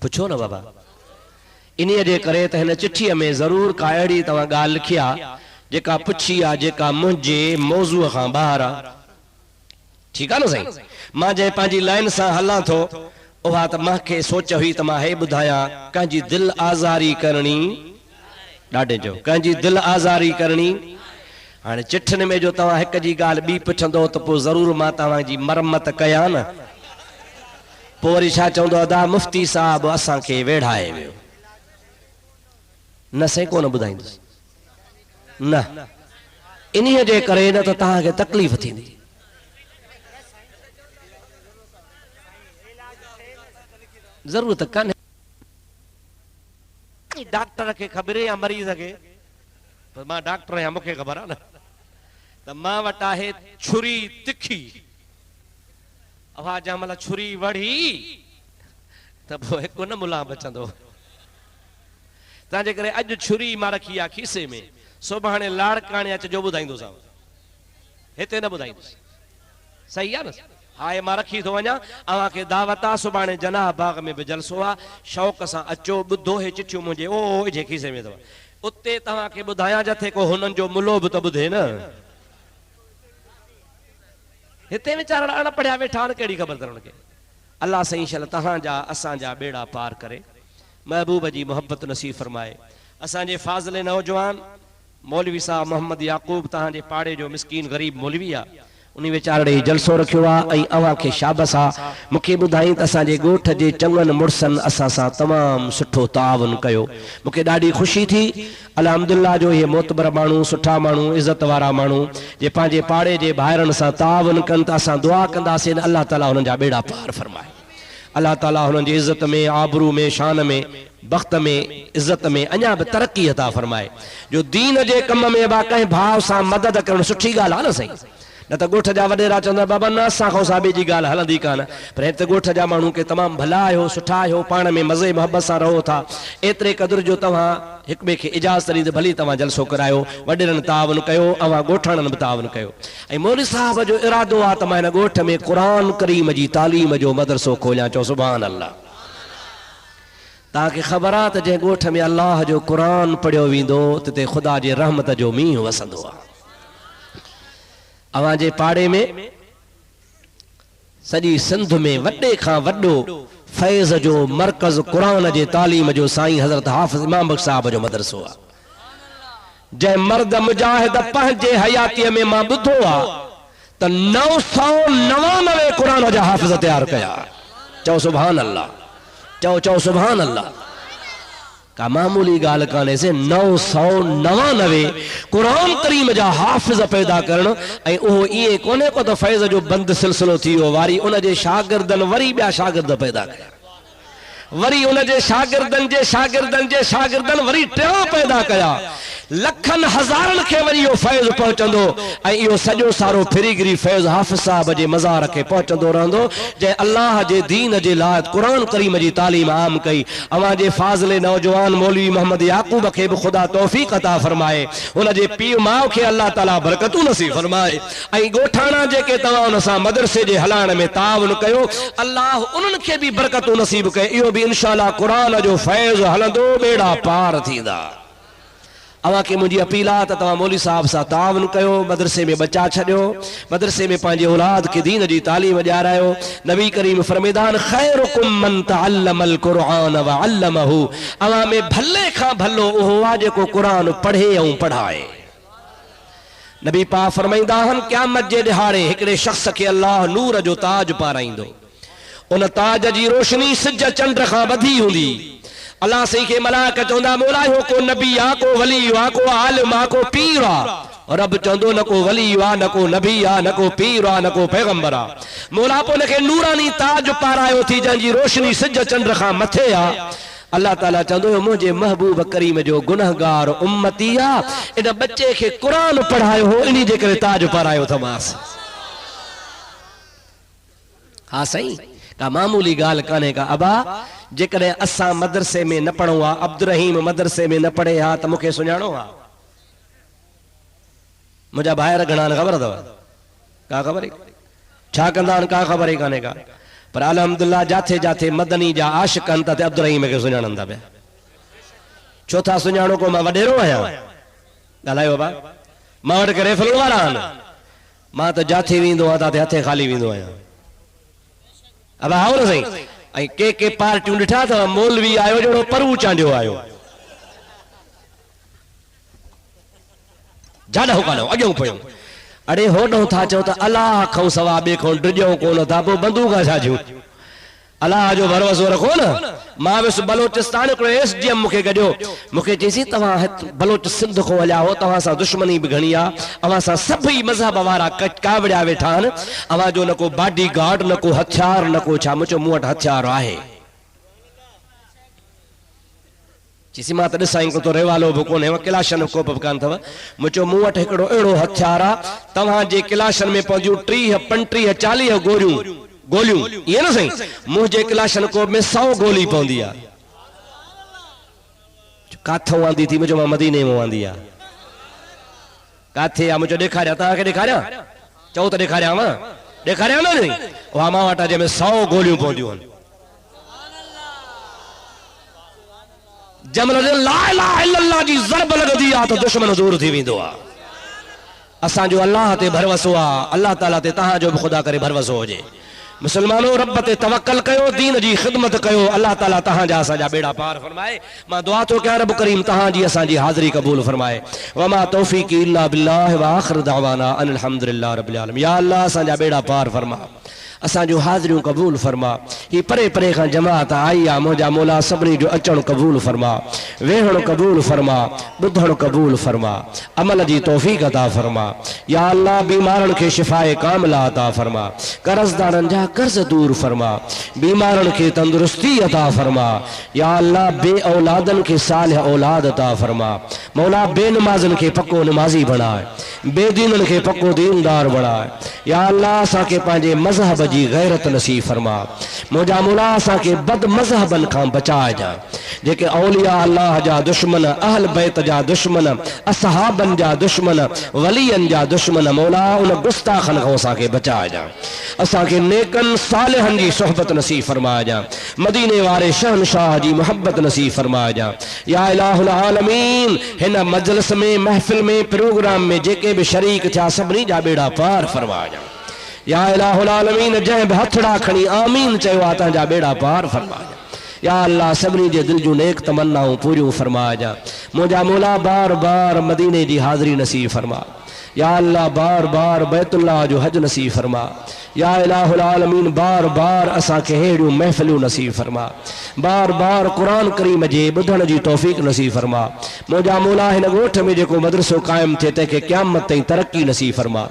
पुछो न बाबा। इन्हीअ जे करे त हिन चिठीअ में ज़रूर का अहिड़ी तव्हां ॻाल्हि लिखी आ जेका पुछी आ, जेका मुंहिंजे मौज़ूअ खां ॿाहिरि आ। ठीकु आहे न साईं? मां जंहिं पंहिंजी लाइन सां हलां थो उहा त मूंखे सोच हुई त मां हे ॿुधायां, कंहिंजी दिलि आज़ारी करणी, ॾाढे जो कंहिंजी दिलि आज़ारी करणी। हाणे चिठियुनि में जो तव्हां हिक जी ॻाल्हि ॿी पुछंदो त पोइ ज़रूर मां तव्हांजी मरमत कयां न। पोइ वरी छा चवंदो अदा मुफ्ती साहब असांखे वेढ़ाए वियो। न से कोन ॿुधाईंदुसि न, इन्हीअ जे करे न त तव्हांखे तकलीफ़ थींदी। ज़रूरत कान्हे डॉक्टर खे ख़बर या मरीज़ खे, पर मां डॉक्टर आहियां, मूंखे ख़बर आहे न त मां वटि आहे छुरी तिखी। अवा जा महिल छुरी वढ़ी त पोइ हिकु न मुला बचंदो। तंहिंजे करे अॼु छुरी मां रखी आहे खीसे में, सुभाणे लाड़काणे अचिजो ॿुधाईंदोसांव, हिते न ॿुधाईंदुसि। सही आहे न? हा मां रखी थो वञा, अव्हांखे दावत आहे, सुभाणे जनाह बाग में बि जलसो आहे, शौक़ सां अचो ॿुधो। हे चिठियूं मुंहिंजे ओ जे खीसे में अथव, उते तव्हांखे ॿुधायां जिथे को हुननि जो मुलो बि त ॿुधे न। हिते वीचारा अनपढ़िया वेठा आहिनि, कहिड़ी ख़बर अथनि उनखे। अल्लाह सही शल तव्हांजा असांजा बेड़ा पार करे महबूब जी मोहब्बत नसीब फरमाए। असांजे फाज़िले नौजवान मौलवी साहब मोहम्मद याकूब तहांजे पाड़े जो मिस्कीन गरीब मौलवी आहे, उन वीचारे जलसो रखियो आहे। अवां खे शाबस आहे। मूंखे ॿुधाई त असांजे ॻोठ जे चङनि मुड़सनि असां सां तमामु सुठो ताउन कयो। मूंखे ॾाढी ख़ुशी थी। अल्हम्दुलिल्लाह जो इहे मोतबर माण्हू, सुठा माण्हू, इज़त वारा माण्हू जे पंहिंजे पाड़े जे भाइरनि सां ताउन कनि त असां दुआ कंदासीं अल्लाह ताला हुननि जा बेड़ा पार फरमाए। अल्लाह ताला हुननि जी इज़त में, आबरू में, शान में, वक़्त में, इज़त में अञा बि तरक़ी अता फरमाए। जो दीन जे कम में बा कंहिं भाउ सां मदद करणु सुठी ॻाल्हि आहे न साईं। न त ॻोठ जा वॾेरा चवंदा बाबा न असां खां सां ॿिए जी ॻाल्हि हलंदी कान, पर हिते ॻोठ जा माण्हू के तमामु भला आहियो, सुठा आहियो, पाण में मज़े मोहबत सां रहो था। एतिरे क़दुरु जो तव्हां हिक ॿिए खे इजाज़त ॾींदे भली तव्हां जलसो करायो, वॾेरनि ताउन कयो, अवां ॻोठाणनि बि ताउन कयो। ऐं मौलवी साहब जो इरादो आहे त मां हिन ॻोठ में क़ुरान करीम जी तालीम जो मदरसो खोलियां। चओ सुभान अल्लाह। तव्हांखे ख़बर आहे त जंहिं ॻोठ में अल्लाह जो क़ुरान पढ़ियो वेंदो तिते ख़ुदा जे रहमत जो मींहुं वसंदो आहे। अवां जे पाड़े में सॼी सिंध में वॾे खां वॾो फैज़ जो मरकज़ क़ुरान जे तालीम जो साईं हज़रत हाफ़िज़ इमाम बख्श साहब जो मदरसो आहे। जंहिं मर्द मुजाहिद पंहिंजे हयातीअ में मां ॿुधो आहे त 999 क़ुरान जा हाफ़िज़ तैयार कया। चओ सुभान अल्लाह। चओ सुभान अल्लाह। का मामूली ॻाल्हि कान्हे से 999 क़ुरान करीम जा हाफ़िज़ पैदा करणु। ऐं उहो ईअं कोन्हे को त फैज़ जो बंदि सिलसिलो थी वियो, वारी उन जे शागिर्दनि वरी ॿिया शागिर्द पैदा कया, वरी उन जे शागिर्दनि जे शागिर्दनि जे शागिर्दनि वरी टियां पैदा कया। लखनि हज़ारनि खे वरी इहो फैज़ पहुचंदो ऐं इहो सॼो सारो फिरीगिरी फैज़ हाफ़िज़ साहब जे मज़ार खे पहुचंदो रहंदो। जंहिं अल्लाह जे दीन जे लाइ क़ुरान करीम जी तालीम आम कई। अवां जे फाज़िले नौजवान मौलवी मोहम्मद याकूब खे बि ख़ुदा तौफ़ीक़ अता फरमाए, उन जे पीउ माउ खे अल्लाह ताला बरकतूं नसीब फरमाए। ऐं ॻोठाणा जेके तव्हां उन सां मदरसे जे हलाइण में ताउन कयो, अल्लाह उन्हनि खे बि बरकतूं नसीब कए। इहो बि इंशाअल्लाह क़ुरान जो फैज़ हलंदो, बेड़ा पार थींदा। अवां खे मुंहिंजी अपील आहे त तव्हां मौलवी साहब सां ताउन कयो, मदरसे में बचा छॾियो, मदरसे में पंहिंजे औलाद खे दीन जी तालीम ॾियारायो। नबी करीम फरमेदान खैरुकुम मन तअल्लमल क़ुरआन व अल्लमहु। अवां में भले खां भलो उहो आहे जेको क़ुरान पढ़े ऐं पढ़ाए। नबी पाक फरमाईंदा आहिनि क़यामत जे ॾिहाड़े हिकिड़े शख़्स खे अल्लाह नूर जो ताज पाराईंदो। उन ताज जी रोशनी सिज चंड खां वधी हूंदी। अल्लाह सही के मलाइका चवंदा मौला हो को नबी आ, को वली आ, को आलिम आ, को पीर आ। रब चवंदो न को वली आ, न को नबी आ, न को पीर आ, न को पैगंबर आ। मौला पो उनखे नूरानी ताज पारायो थी जंहिंजी रोशनी सिज चंड खां मथे आ। अल्लाह ताला चवंदो मुंहिंजे महबूब करीम जो गुनहगार उम्मती आ, इन बच्चे खे क़ुरान पढ़ायो हो, इन्ही जे करे ताज पारायो थमांसि। हा साईं, का मामूली ॻाल्हि कान्हे का। अबा जेकॾहिं असां मदरसे में न पढ़ूं हा, अब्दुल रहीम मदरसे में न पढ़े हा त मूंखे सुञाणो हा? मुंहिंजा ॿाहिरि घणा आहिनि ख़बर अथव? का ख़बर ई छा कंदा आहिनि, का ख़बर ई कान्हे का। पर अल्हम्दुलिल्लाह जाथे जाथे मदनी जा आशिक़ आहिनि त अब्दुल रहीम खे सुञाणनि था पिया। छो था सुञाणो? को मां वॾेरो आहियां? ॻाल्हायो बा, मां वटि करे फिल्म वारा आहिनि। मां त जाथे वेंदो आहियां त हथे ख़ाली वेंदो आहियां। अब आओ न सही। ऐं के पार्टियूं ॾिठा अथव, मौलवी आयो जहिड़ो परू चांडियो आयो, जाॾो कानो अॻियो पियो। अड़े होॾो था चओ त अलाह खां सवा ॿिए खां डिॼो कोन था, पोइ बंदूक छाजियूं? अलाह जो भरोसो रखो न। मां वियुसि बलोचिस्तान, हिकिड़ो SDM मूंखे गॾियो, मूंखे चईसीं तव्हां बलोच सिंध खां हलिया हो, तव्हां सां दुश्मनी बि घणी आहे, अव्हां सां सभई मज़हब वारा कावड़िया वेठा आहिनि, अव्हां जो न को बॉडी गार्ड, न को हथियार, न को छा। मुंहिंजो मूं वटि हथियार आहे। चईसीं मां त ॾिसां को तो रेवालो बि कोन्हे, किलाशन को बि कान अथव। मुंहिंजो मूं वटि हिकिड़ो अहिड़ो हथियार आहे, तव्हांजे किलाशन में पवंदियूं 30, 35, 40 गोलियूं, ये ना सही। मुझे क्लाशन को में 100 गोली पौंदी आ। काथों आंदी थी? मुझे मदीने में आंदी आ। काथे आ? मुझे दिखारिया, तव्हांखे दिखारिया? चओ त दिखारिया वा, दिखारिया न नहीं। वहां मां वटा जे में 100 गोलियूं पौंदियूं आहिनि। जमल ला इलाहा इल्लल्लाह जी ज़रब लॻंदी आ त दुश्मन दूर थी वेंदो आ। असांजो अल्लाह ते भरवसो आ, अल्लाह ताला ते तव्हांजो बि ख़ुदा करे भरवसो हुजे। मुसलमानों रब ते तवक्कल कयो, दीन जी खिदमत कयो, अल्लाह ताला तहां जा असांजा बेड़ा पार फरमाए। मां दुआ तो कयां रब करीम तहां जी असांजी हाज़िरी क़बूल फरमाए। वमा तौफीक़ी इल्ला बिल्लाह व आख़िर दावाना अनिल हम्दुलिल्लाह रब्बिल आलमीन। या अल्लाह असांजा बेड़ा पार फरमा, असांजो हाज़िरियूं क़बूल फरमा। ही परे परे खां जमात आई आहे, मुंहिंजा मौला सभिनी जो अचणु क़बूल फरमा, वेहणु क़बूल फरमा, ॿुधणु क़बूल फरमा, अमल जी तौफ़ीक़ अता फरमा। या अल्लाह बीमारनि खे शिफ़ाए कामिला अता फरमा, कर्ज़दारनि जा कर्ज़ दूर फरमा, बीमारनि खे तंदुरुस्ती अता फरमा। या अल्लाह बे औलादनि खे सालिह औलाद अता फरमा। मौला बेनमाज़नि खे पको नमाज़ी बणाए, बेदीननि खे पको दीनदार बणाए। या अल्लाह असांखे पंहिंजे मज़हब जी गैरत नसीब फरमा। मुंहिंजा मौला असांखे बद मज़हबनि खां बचाइजा, जेके औलिया अल्लाह जा दुश्मन, अहल बैत जा दुश्मन, असहाबनि जा दुश्मन, वलियनि जा दुश्मन, मौला उन गुस्ताखनि खां असांखे बचाइजा। असांखे नेकनि सालिहनि जी सोहबत नसीब फरमाइजा, मदीने वारे शहनशाह जी मोहब्बत नसीब फरमाइजा। या इलाहुल आलमीन, हिन मजलिस में, महफिल में, प्रोग्राम में जेके भी शरीक थिया सभिनी जा बेड़ा पार फरमाइजा। या इलाहुल आलमीन, जंहिं बि हथड़ा खणी आमीन चयो आहे तव्हांजा बेड़ा पार फरमाइजा। या अल्लाह सभिनी जे दिल जूं नेक तमन्नाऊं पूरियूं फरमाइजा। मुंहिंजा मौला बार बार मदीने जी हाज़िरी नसीब फरमा। या अल्लाह बार बार बैतुल्लाह जो हज नसीब फरमा। या इलाहुल आलमीन, बार बार असांखे अहिड़ियूं महफ़िलूं नसीब फरमा, बार बार कुरान करीम जे ॿुधण जी तौफ़ीक़ नसीब फरमा। मुंहिंजा मौला हिन ॻोठ में जेको मदरसो क़ाइमु थिए तंहिंखे क़यामत ताईं तरक़ी नसीब फरमा।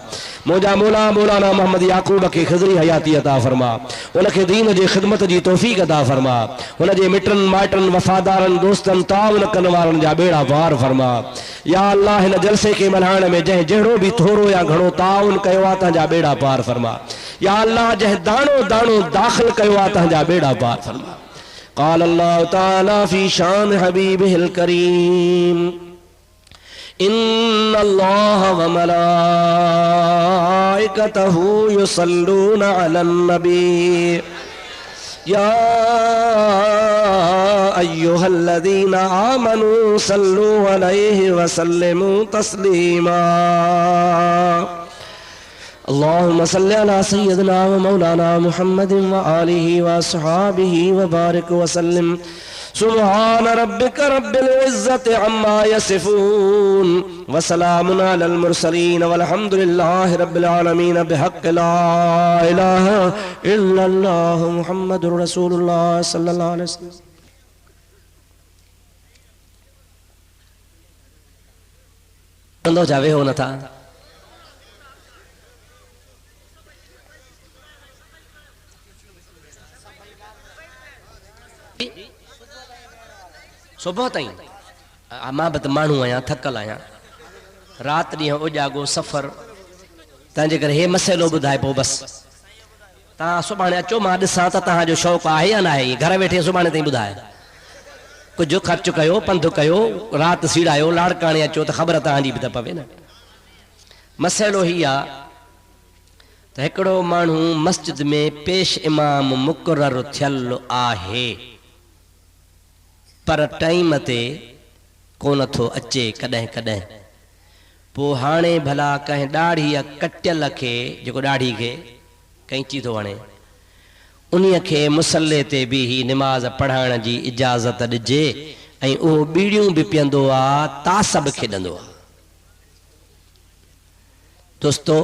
मुंहिंजा मौला मौलाना मोहम्मद याकूब खे ख़िज़री हयाती अता फरमा, उनखे दीन जे ख़िदमत जी तौफ़ीक़ अता फरमा। हुनजे मिटनि माइटनि, वफ़ादारनि दोस्तनि, ताउन करण वारनि जा बेड़ा पार फरमा। या अल्लाह हिन जलसे खे मल्हाइण में जंहिं जहिड़ो भी थोरो या घणो ताउन कयो आहे तव्हांजा बेड़ा पार फरमा। या अल्लाह जंहिं दाणो दाणो दाख़िल कयो आहे तव्हांजा बेड़ा पार फरमा। क़ाल अल्लाह तआला फ़ी शान हबीबिहिल करीम, इन्नल्लाह व मलाइकतहू युसल्लूना अलन नबी या अय्युहल्लज़ीना आमनू सल्लू अलैहि व सल्लिमू तस्लीमा। अल्लाहुम्मा सल्लि अला सय्यिदिना व मौलाना मुहम्मदिन व आलिहि व अस्हाबिहि व बारिक व सल्लिम। सुब्हान रब्बिका रब्बिल इज्जति अम्मा यसिफून व सलामुन अलल मुरसलीन वल्हम्दुलिल्लाहि रब्बिल आलमीन बिहक़्क़ि ला इलाहा इल्लल्लाह मुहम्मदुर रसूलुल्लाह सल्लल्लाहु अलैहि वसल्लम। अंदो जावे हो न था सुबह ताईं। मां बि त माण्हू आहियां, थकल आहियां, राति ॾींहुं उजागो सफ़र, तंहिंजे करे हे मसइलो ॿुधाए पोइ बसि तव्हां सुभाणे अचो, मां ॾिसां त तव्हांजो शौक़ु आहे या न आहे। घर वेठे सुभाणे ताईं ॿुधाए, कुझु ख़र्चु कयो, पंधु कयो, राति सीड़ायो, लाड़काणे अचो त ख़बर तव्हांजी बि त पवे न। मसइलो हीअ आहे त हिकिड़ो माण्हू मस्जिद में पेश इमाम मुक़ररु थियल आहे, पर टाइम ते कोन थो अचे कॾहिं कॾहिं। पोइ हाणे भला कंहिं ॾाढ़ी कटियल खे, जेको ॾाढ़ी खे कैंची थो हणे, उन्हीअ खे मुसले ते बि ही निमाज़ पढ़ाइण जी इजाज़त ॾिजे ऐं उहो बीड़ियूं बि पीअंदो आहे, तास बि खेॾंदो आहे। दोस्तो,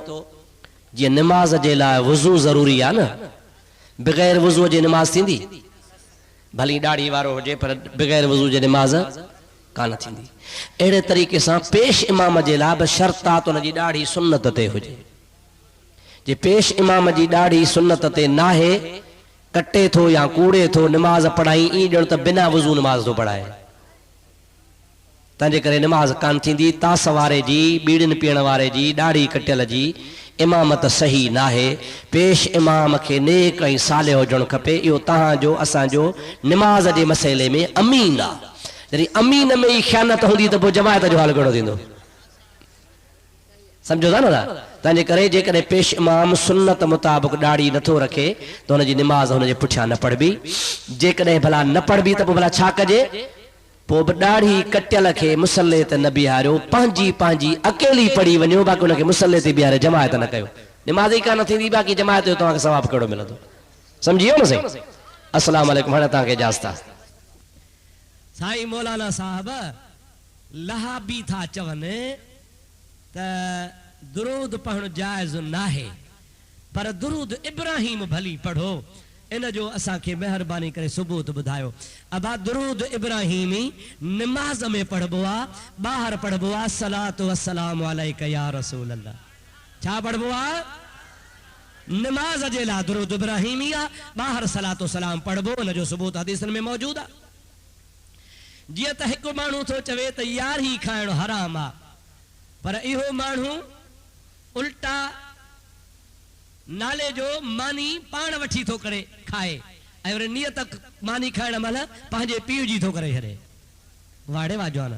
जीअं निमाज़ जे लाइ वुज़ू ज़रूरी आहे न, बग़ैर वुज़ूअ जे निमाज़ थींदी? भली ॾाढ़ी वारो हुजे पर बग़ैर वुज़ू जे निमाज़ कान थींदी। अहिड़े तरीक़े सां पेश इमाम जे लाइ बि शर्त आहे त हुनजी ॾाढ़ी सुन्नत ते हुजे। जे पेश इमाम जी ॾाढ़ी सुन्नत ते नाहे, कटे थो या कूड़े थो निमाज़ पढ़ाई, ई ॼण त बिना वुज़ू निमाज़ थो पढ़ाए, तंहिंजे करे निमाज़ कान थींदी। तास वारे जी, बीड़ियुनि पीअण वारे जी, ॾाढ़ी कटियल जी इमामत सही नाहे। पेश इमाम खे नेक ऐं साले हुजणु खपे। इहो तव्हांजो असांजो निमाज़ जे मसइले में अमीन आहे। जॾहिं अमीन में ई ख़यानत हूंदी त पोइ जमायत जो हाल कहिड़ो थींदो, सम्झो था न? तंहिंजे करे जेकॾहिं पेश इमाम सुन्नत मुताबिक़ ॾाढ़ी नथो रखे त हुनजी निमाज़ हुनजे पुठियां न पढ़बी। जेकॾहिं भला न पढ़बी त पोइ भला छा कजे? पोइ बि ॾाढ़ी कटियल खे मुसले ते न बीहारियो, पंहिंजी पंहिंजी अकेली पढ़ी वञो, बाक़ी हुनखे मुसले ते बीहारे जमायत न कयो। नमाज़ ही कान थी बाक़ी जमात जो तव्हांखे सवाब कहिड़ो मिलंदो समझियो न सही। अस्सलाम वालेकुम। हाणे तव्हांखे इजाज़त आहे। साईं मौलाना साहब लहाबी था चवनि त दुरूद पढ़णु जाइज़ नाहे पर दुरूद इब्राहिम भली पढ़ो इन जो असांखे महिरबानी करे सबूत ॿुधायो। अबा दुरूद इब्राहिमी नमाज़ में पढ़बो आहे, ॿाहिरि पढ़बो आहे सलातो वस्सलामु अलैका या रसूल अल्लाह। छा पढ़बो आहे? नमाज जे लाइ दुरूद इब्राहिमी आहे, ॿाहिरि सलातो सलाम पढ़बो। उन जो सबूत हदीसनि में मौजूद आहे। जिअं त हिकु माण्हू थो चवे त यारही खाइणु हराम आहे पर इहो माण्हू उल्टा नाले जो मानी पाण वठी थो करे खाए ऐं वरी नियत मानी खाइण महिल पंहिंजे पीउ जी थो करे छॾे। वाड़े वाजवान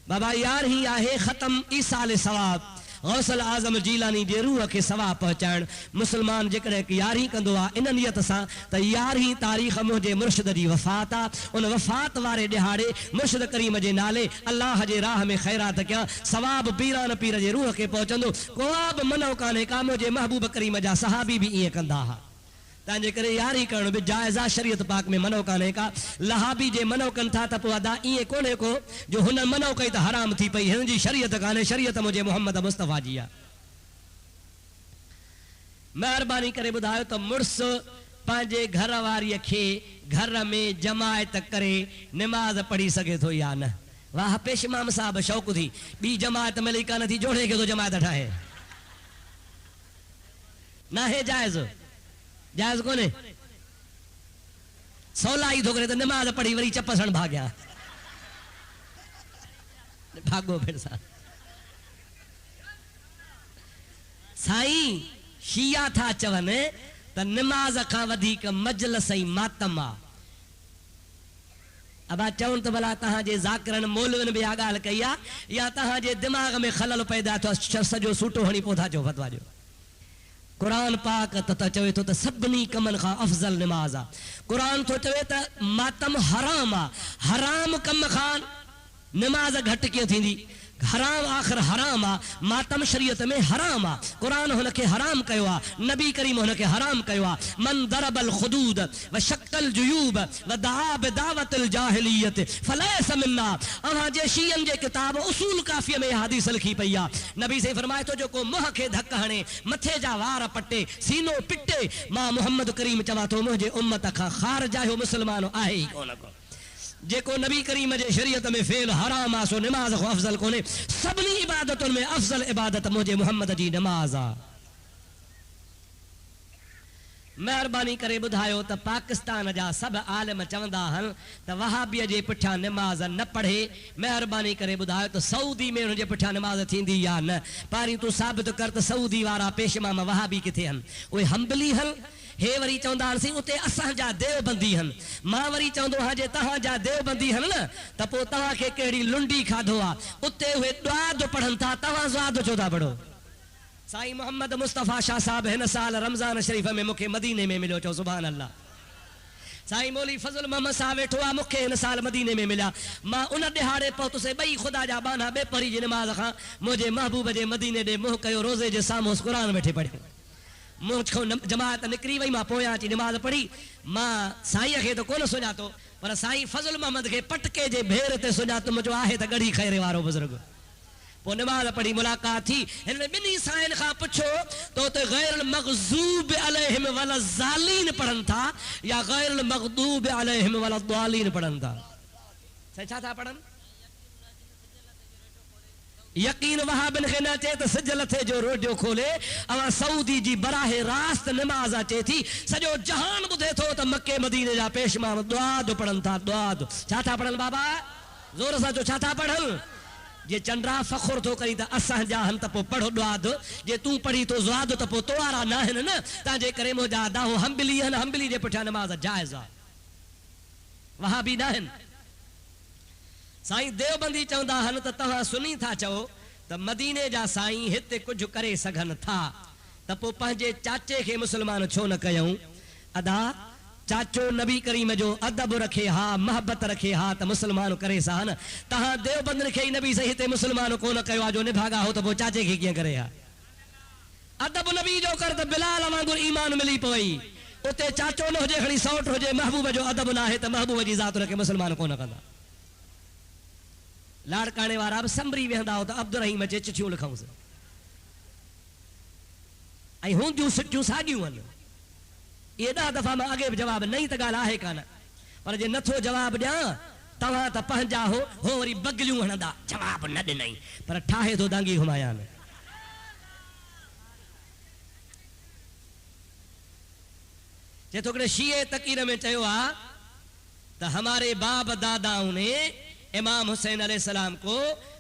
बाबा यारही आहे ख़तम ईसाल सवाब गौसल आज़म जीलानी जे रूह खे सवाब पहुचाइण। मुस्लमान जेकॾहिं यारही कंदो आहे इन नियत सां त यारही तारीख़ मुंहिंजे मुर्शिद जी वफ़ात आहे, उन वफ़ात वारे ॾिहाड़े मुर्शिद करीम जे नाले अल्लाह जे राह में ख़ैरात कयां, सवाब पीरान पीर जे रूह खे पहुचंदो। को बि मनो कान्हे का मुंहिंजे महबूब करीम जा सहाबी बि ईअं कंदा हुआ। तंहिंजे करे यारी करण बि जाइज़ आहे, शरीयत पाक में मनो कान्हे का। लहाबी जे मनो कनि था त पोइ अदा ईअं कोन्हे को जो हुन मनो कई त हराम थी पई, हिन जी शरीयत कान्हे, शरीयत मुंहिंजे मोहम्मद मुस्तफ़ा जी आहे। महिरबानी करे ॿुधायो त मुड़ुस पंहिंजे घर वारीअ खे घर में जमायत करे नमाज़ पढ़ी सघे थो या न? वाह पेशमाम साहब शौक़ थी, ॿी जमायत मिली कान थी, जोड़े खे थो जमायत ठाहे। न हे जाइज़ जायज़ कोने? सवलाई थो करे त नमाज़ पढ़ी वरी चपसण भाग्या भागो फिर सा। साईं शिया था चवनि त नमाज खां वधीक मजलिस ऐं मातम आहे। अबा चवनि त भला तव्हांजे ज़ाकिरनि मौलवियुनि बि इहा ॻाल्हि कई आहे या तव्हांजे दिमाग़ में ख़लल पैदा थियो, सॼो सूटो हणी पोइ था चओ फतवा ॾियो। कुरान पाक त चवे थो त सभिनी कमनि खां अफ़ज़ल नमाज़ आहे। कुरान थो चवे त मातम हराम आहे, हराम कम खां नमाज़ घटि कीअं थींदी? हराम आख़िर हराम आहे, मातम शरीयत में हराम आहे। कुरान हुनखे हराम कयो आहे, नबी करीम हुनखे हराम कयो आहे। मन दरबल खुदूद व शक्कल जुयूब व दआ बिदावतिल जाहिलियत फलैस मिन्ना। अव्हां जे शियन जे किताब उसूल काफिया में हदीस लिखी पई आहे। नबी से फरमाए थो जेको मुंह खे धक हणे, मथे जा वार पटे, सीनो पिटे, मां मोहम्मद करीम चवां थो मुंहिंजे उम्मत खां ख़ारिज आहे, मुस्लमान आहे ई कोन को। जेको नबी करीम जे शरीयत में फेल हराम आहे सो नमाज को अफ़ज़ल कोन्हे। सभिनी इबादतुनि में अफ़ज़ल इबादत मुंहिंजे मोहम्मद जी नमाज आहे। महिरबानी करे ॿुधायो त पाकिस्तान जा सभु आलिम चवंदा आहिनि त वहाबीअ जे पुठियां नमाज़ न पढ़े। महिरबानी करे ॿुधायो त सऊदी में हुनजे पुठियां नमाज़ थींदी या न? पहिरीं तूं साबित कर त सऊदी वारा पेशमाम वहाबी किथे आहिनि? उहे हंबली आहिनि। हे वरी चवंदा आहिनि उते असांजा देवबंदी आहिनि। मां वरी चवंदो आहियां जे तव्हांजा देवबंदी आहिनि न त पोइ तव्हांखे कहिड़ी लुंडी खाधो आहे? उते उहे दुआद पढ़नि था, तव्हां ज़ाद छो था पढ़ो? साईं मोहम्मद मुस्तफ़ा शाह साहब हिन साल रमज़ान शरीफ़ में मूंखे मदीने में मिलियो, चओ सुभान अल्लाह। साईं मौली फज़ल मोहम्मद साहब वेठो आहे, मूंखे हिन साल मदीने में मिलिया। मां उन ॾिहाड़े पहुतुसि, ॿई ख़ुदा जा बाना ॿेपरी जी नमाज़ खां मुंहिंजे महबूब जे मदीने ॾे मुंहुं कयो, रोज़े जे साम्हूं क़ुरान वेठे पढ़ियो। मुंहिंजो जमात निकिरी वई, मां पोयां अची नमाज़ पढ़ी। मां साईं खे त कोन सुञातो पर साईं फज़ल मोहम्मद खे पटके जे भेर ते सुञातो, मुंहिंजो आहे त गड़ी खैरे वारो बुज़ुर्ग। पोइ नमाज़ पढ़ी, मुलाक़ात थी। हिन ॿिन्ही साईं खां पुछो तो ते गैरुल मग़ज़ूब अलैहिम वला ज़ालीन पढ़नि था या गैरुल मग़दूब अलैहिम वला ज़ालीन पढ़नि था? छा था पढ़नि? यकीन वहाबिन खे न अचे त सिज लथे जो रोडियो खोले। अवां सऊदी जी बराहे रास्त नमाज़ अचे थी, सॼो जहान ॿुधे थो त मके मदीने जा पेशमाम दुआद पढ़नि था। दुआद छा था पढ़नि बाबा? ज़ोर सां चओ, छा था पढ़नि? जे चंड्रा फ़खुर थो करी त असांजा आहिनि त पोइ पढ़ो दुआद। जे तूं पढ़ी तो ज़ुआद त पोइ तोवारा न आहिनि न। तव्हांजे करे मुंहिंजा दाहो हंबली आहिनि, हंबली जे पुठियां नमाज़ जाइज़ आहे, वहाबी न आहिनि। साईं देवबंदी चवंदा आहिनि त तव्हां सुनी था चओ त मदीने जा साईं हिते कुझु करे सघनि था, त पोइ पंहिंजे चाचे खे मुस्लमान छो न कयूं? अदा चाचो नबी करीम जो अदब रखे हा, मोहब्बत रखे हा त मुस्लमान करे सन। तव्हां देवबंदनि खे ई नबी से हिते मुस्लमान कोन कयो आहे जो निभागा हो त पोइ चाचे खे कीअं करे हा? अदब नबी जो कर त बिलाल वांगुर ईमान मिली पई उते चाचो न हुजे खणी सौट हुजे महबूब जो अदब ना है त महबूब जी ज़ात के मुसलमान कोन कंदा लाड़काणे वारा बि संभरी वेंदा हो त अब्दुल रहीम जे चिठियूं लिखऊंसि ऐं हूंदियूं सुठियूं साॻियूं आहिनि ये 10 दफ़ा मां अॻे बि जवाब नई त ॻाल्हि आहे कान पर जे नथो जवाब ॾियां तव्हां त पंहिंजा हो वरी बगलियूं हणंदा जवाब न ॾिनई पर ठाहे थो दांगी घुमाया न जे तो शीए तकीर में चयो आ तो हमारे बाप दादाओं ने इमाम हुसैन अलैहिस्सलाम को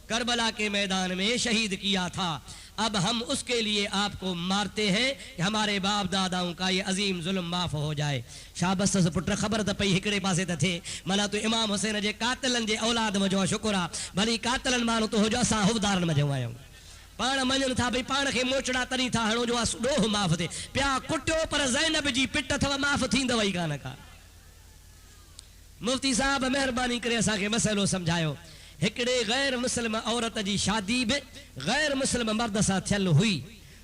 करबला के मैदान में शहीद किया था अब हम उसके लिए आपको मारते हैं कि हमारे बाप दादाओं का ये अजीम जुल्म माफ हो जाए शाबस पुट खबर त पई हिकड़े पासे त थे माना तू इमाम हुसैन जे कातिलन जे औलाद में जो शुक्र आ भली कातिलन मानो तो हो जो असा हुबदारन में जो आयो पाण मञन था भई पाण खे मोचड़ा तरी था हणो जो ॾोह माफ़ थे पिया कुटियो पर ज़ैनब जी पिट अथव माफ़ थींदव ई कान का मुफ्ती साहब मेहरबानी करे असा के मसलो समझायो हिकड़े गैर मुस्लिम औरत जी शादी भी गैर मुस्लिम मर्द सा थियल हुई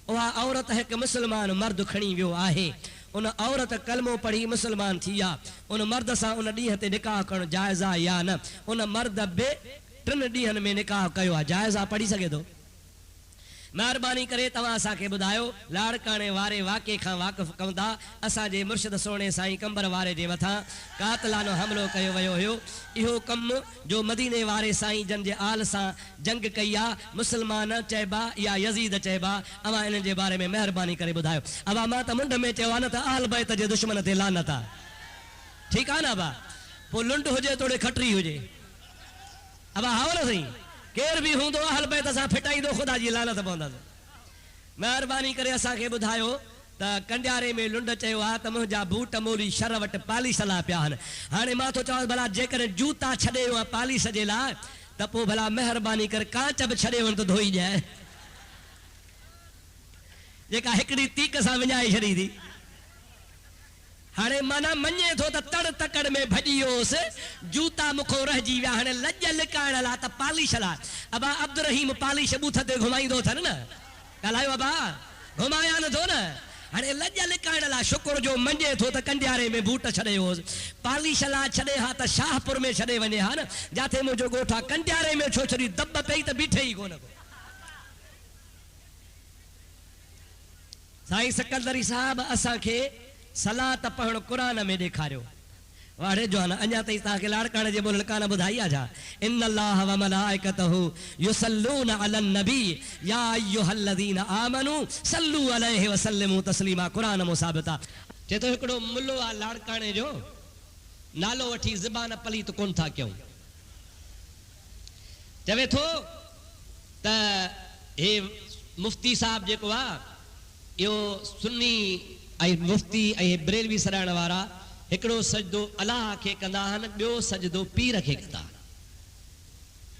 उहा औरत एक मुसलमान मर्द खणी वियो आहे उन औरत कलमो पढ़ी मुसलमान थिया उन मर्द सा उन ॾींहं ते निकाह करण जायज़ आहे या न उन मर्द बि 3 ॾींहंनि में निकाह कयो आहे जायज़ आहे पढ़ी सघे थो मेहरबानी करे तव्हां असांखे ॿुधायो लाड़काणे वारे वाक़े खां वाक़िफ़ कंदा असांजे मुर्शिद सोणे साईं कंबर वारे जे मथां कातलानो हमिलो कयो वियो हुयो इहो कमु जो मदीने वारे साईं जन जे आल सां जंग कई आहे मुसलमान चइबा या यज़ीद चइबा अवां इन्हनि जे बारे में मेहरबानी करे ॿुधायो अवां मां त मुंड में चयो आहे न त आल बैत जे दुश्मन ते लानत आहे ठीकु आहे न अबा पोइ लुंड हुजे तोड़े खटरी हुजे अबा हाओ न साईं केर भी हूंदो अहल बैत असां फिटाईंदो ख़ुदा जी लानत पवंदासीं मेहरबानी करे असांखे ॿुधायो त कंडियारे में लुंड चयो आहे त मुंहिंजा बूट मोरी शर वटि पालिश ला पिया आहिनि हाणे मां थो चवां भला जेकॾहिं जूता छॾे वियो आहे पालिश जे लाइ त पोइ भला मेहरबानी करे कांच बि छॾे वञ त धोई ॾिए जेका हिकिड़ी तीक सां विञाए छॾींदी हाणे माना मञे थो त तड़ तकड़ में भॼी वियोसि जूता मुखो रहिजी विया हाणे लॼ लिकाइण लाइ त पालिश लाइ अबा अब्दुल रहीम पालिश बूथ ते घुमाईंदो अथनि न ॻाल्हायो अबा घुमाया नथो न हाणे लॼ लिकाइण लाइ शुक्र जो मञे थो त कंडियारे में बूट छॾे वियोसि पालिश लाइ छॾे हा त शाहपुर में छॾे वञे हा न जिथे मुंहिंजो ॻोठ आहे कंडियारे में छो छॾी दॿ पई त बीठे ई कोन को साईं सकंदरी साहब असांखे सलात पढ़ण कुरान में ॾेखारियो वाड़े जो न अञा ताईं तव्हांखे लाड़काणे जे बोल कान ॿुधाई आहे छा इन अल्लाह व मलाइकतहू युसल्लून अलन नबी या अय्युहल्लज़ीना आमनू सल्लू अलैहि व सल्लिमू तस्लीमा कुरान में साबित आहे चए थो हिकिड़ो मुल्लो आहे लाड़काणे जो नालो वठी ज़बान पलीत कोन था कयूं चवे थो त हे मुफ्ती साहब जेको आहे इहो सुन्नी ऐं मुफ्ती ऐं बरेलवी सराइण वारा हिकिड़ो सजदो अलाह खे कंदा आहिनि ॿियो सजदो पीर खे कंदा आहिनि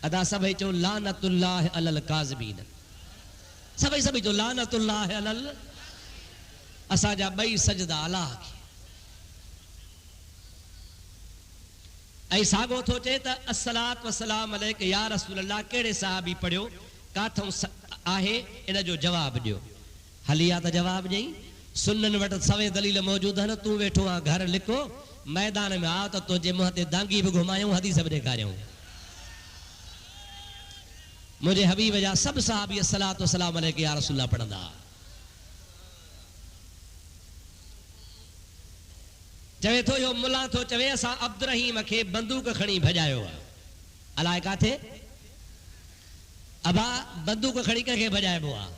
अदा सभई चओ लानतुल्लाह अलल काज़िबीन सभई चओ लानतुल्लाह अलल असांजा ॿई सजदा अलाह खे ऐं साॻियो थो चए त अस्सलात वसलाम अलैक या रसूल अल्लाह कहिड़े साहबी पढ़ियो काथों आहे इन जो जवाब ॾियो हली आहे त जवाब ॾेई सुनन वटि सवे दलील मौजूद है तू वेठो आ घर लिखो मैदान में आओ तो तुझे मुंह ते दांगी भी घुमायूं हदीस भी ॾेखारियूं मुझे हबीब जा सब साहबी अस्सलातु वस्सलाम अलैहि या रसूलल्लाह पढ़ंदा चवे थो यो मुला थो चवे असां अब्दुल रहीम खे बंदूक खणी भॼायो अलाए काथे अबा बंदूक खणी कंहिंखे भॼाइबो आहे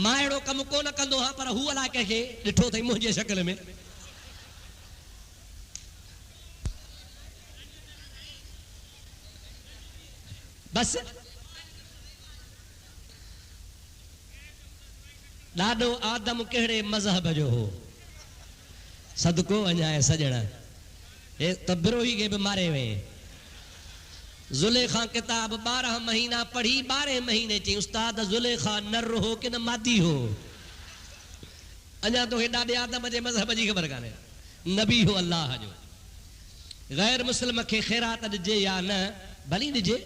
मां अहिड़ो कमु कोन कंदो हा पर हू अलाए कंहिंखे ॾिठो अथई मुंहिंजे शक्ल में बस ॾाढो आदम कहिड़े मज़हब जो हो सदको वञाए सजण हे त बिरोही खे बि मारे वे ज़ुलेखा किताब 12 महीना पढ़ी 12 महीने चई उस्ताद ज़ुलेखा नर हो कि न मादी हो अञा तो ॾाढे आदम जे मज़हब जी ख़बर कान्हे नबी हो अल्लाह जो गैर मुस्लिम खे ख़ैरात ॾिजे या न भली ॾिजे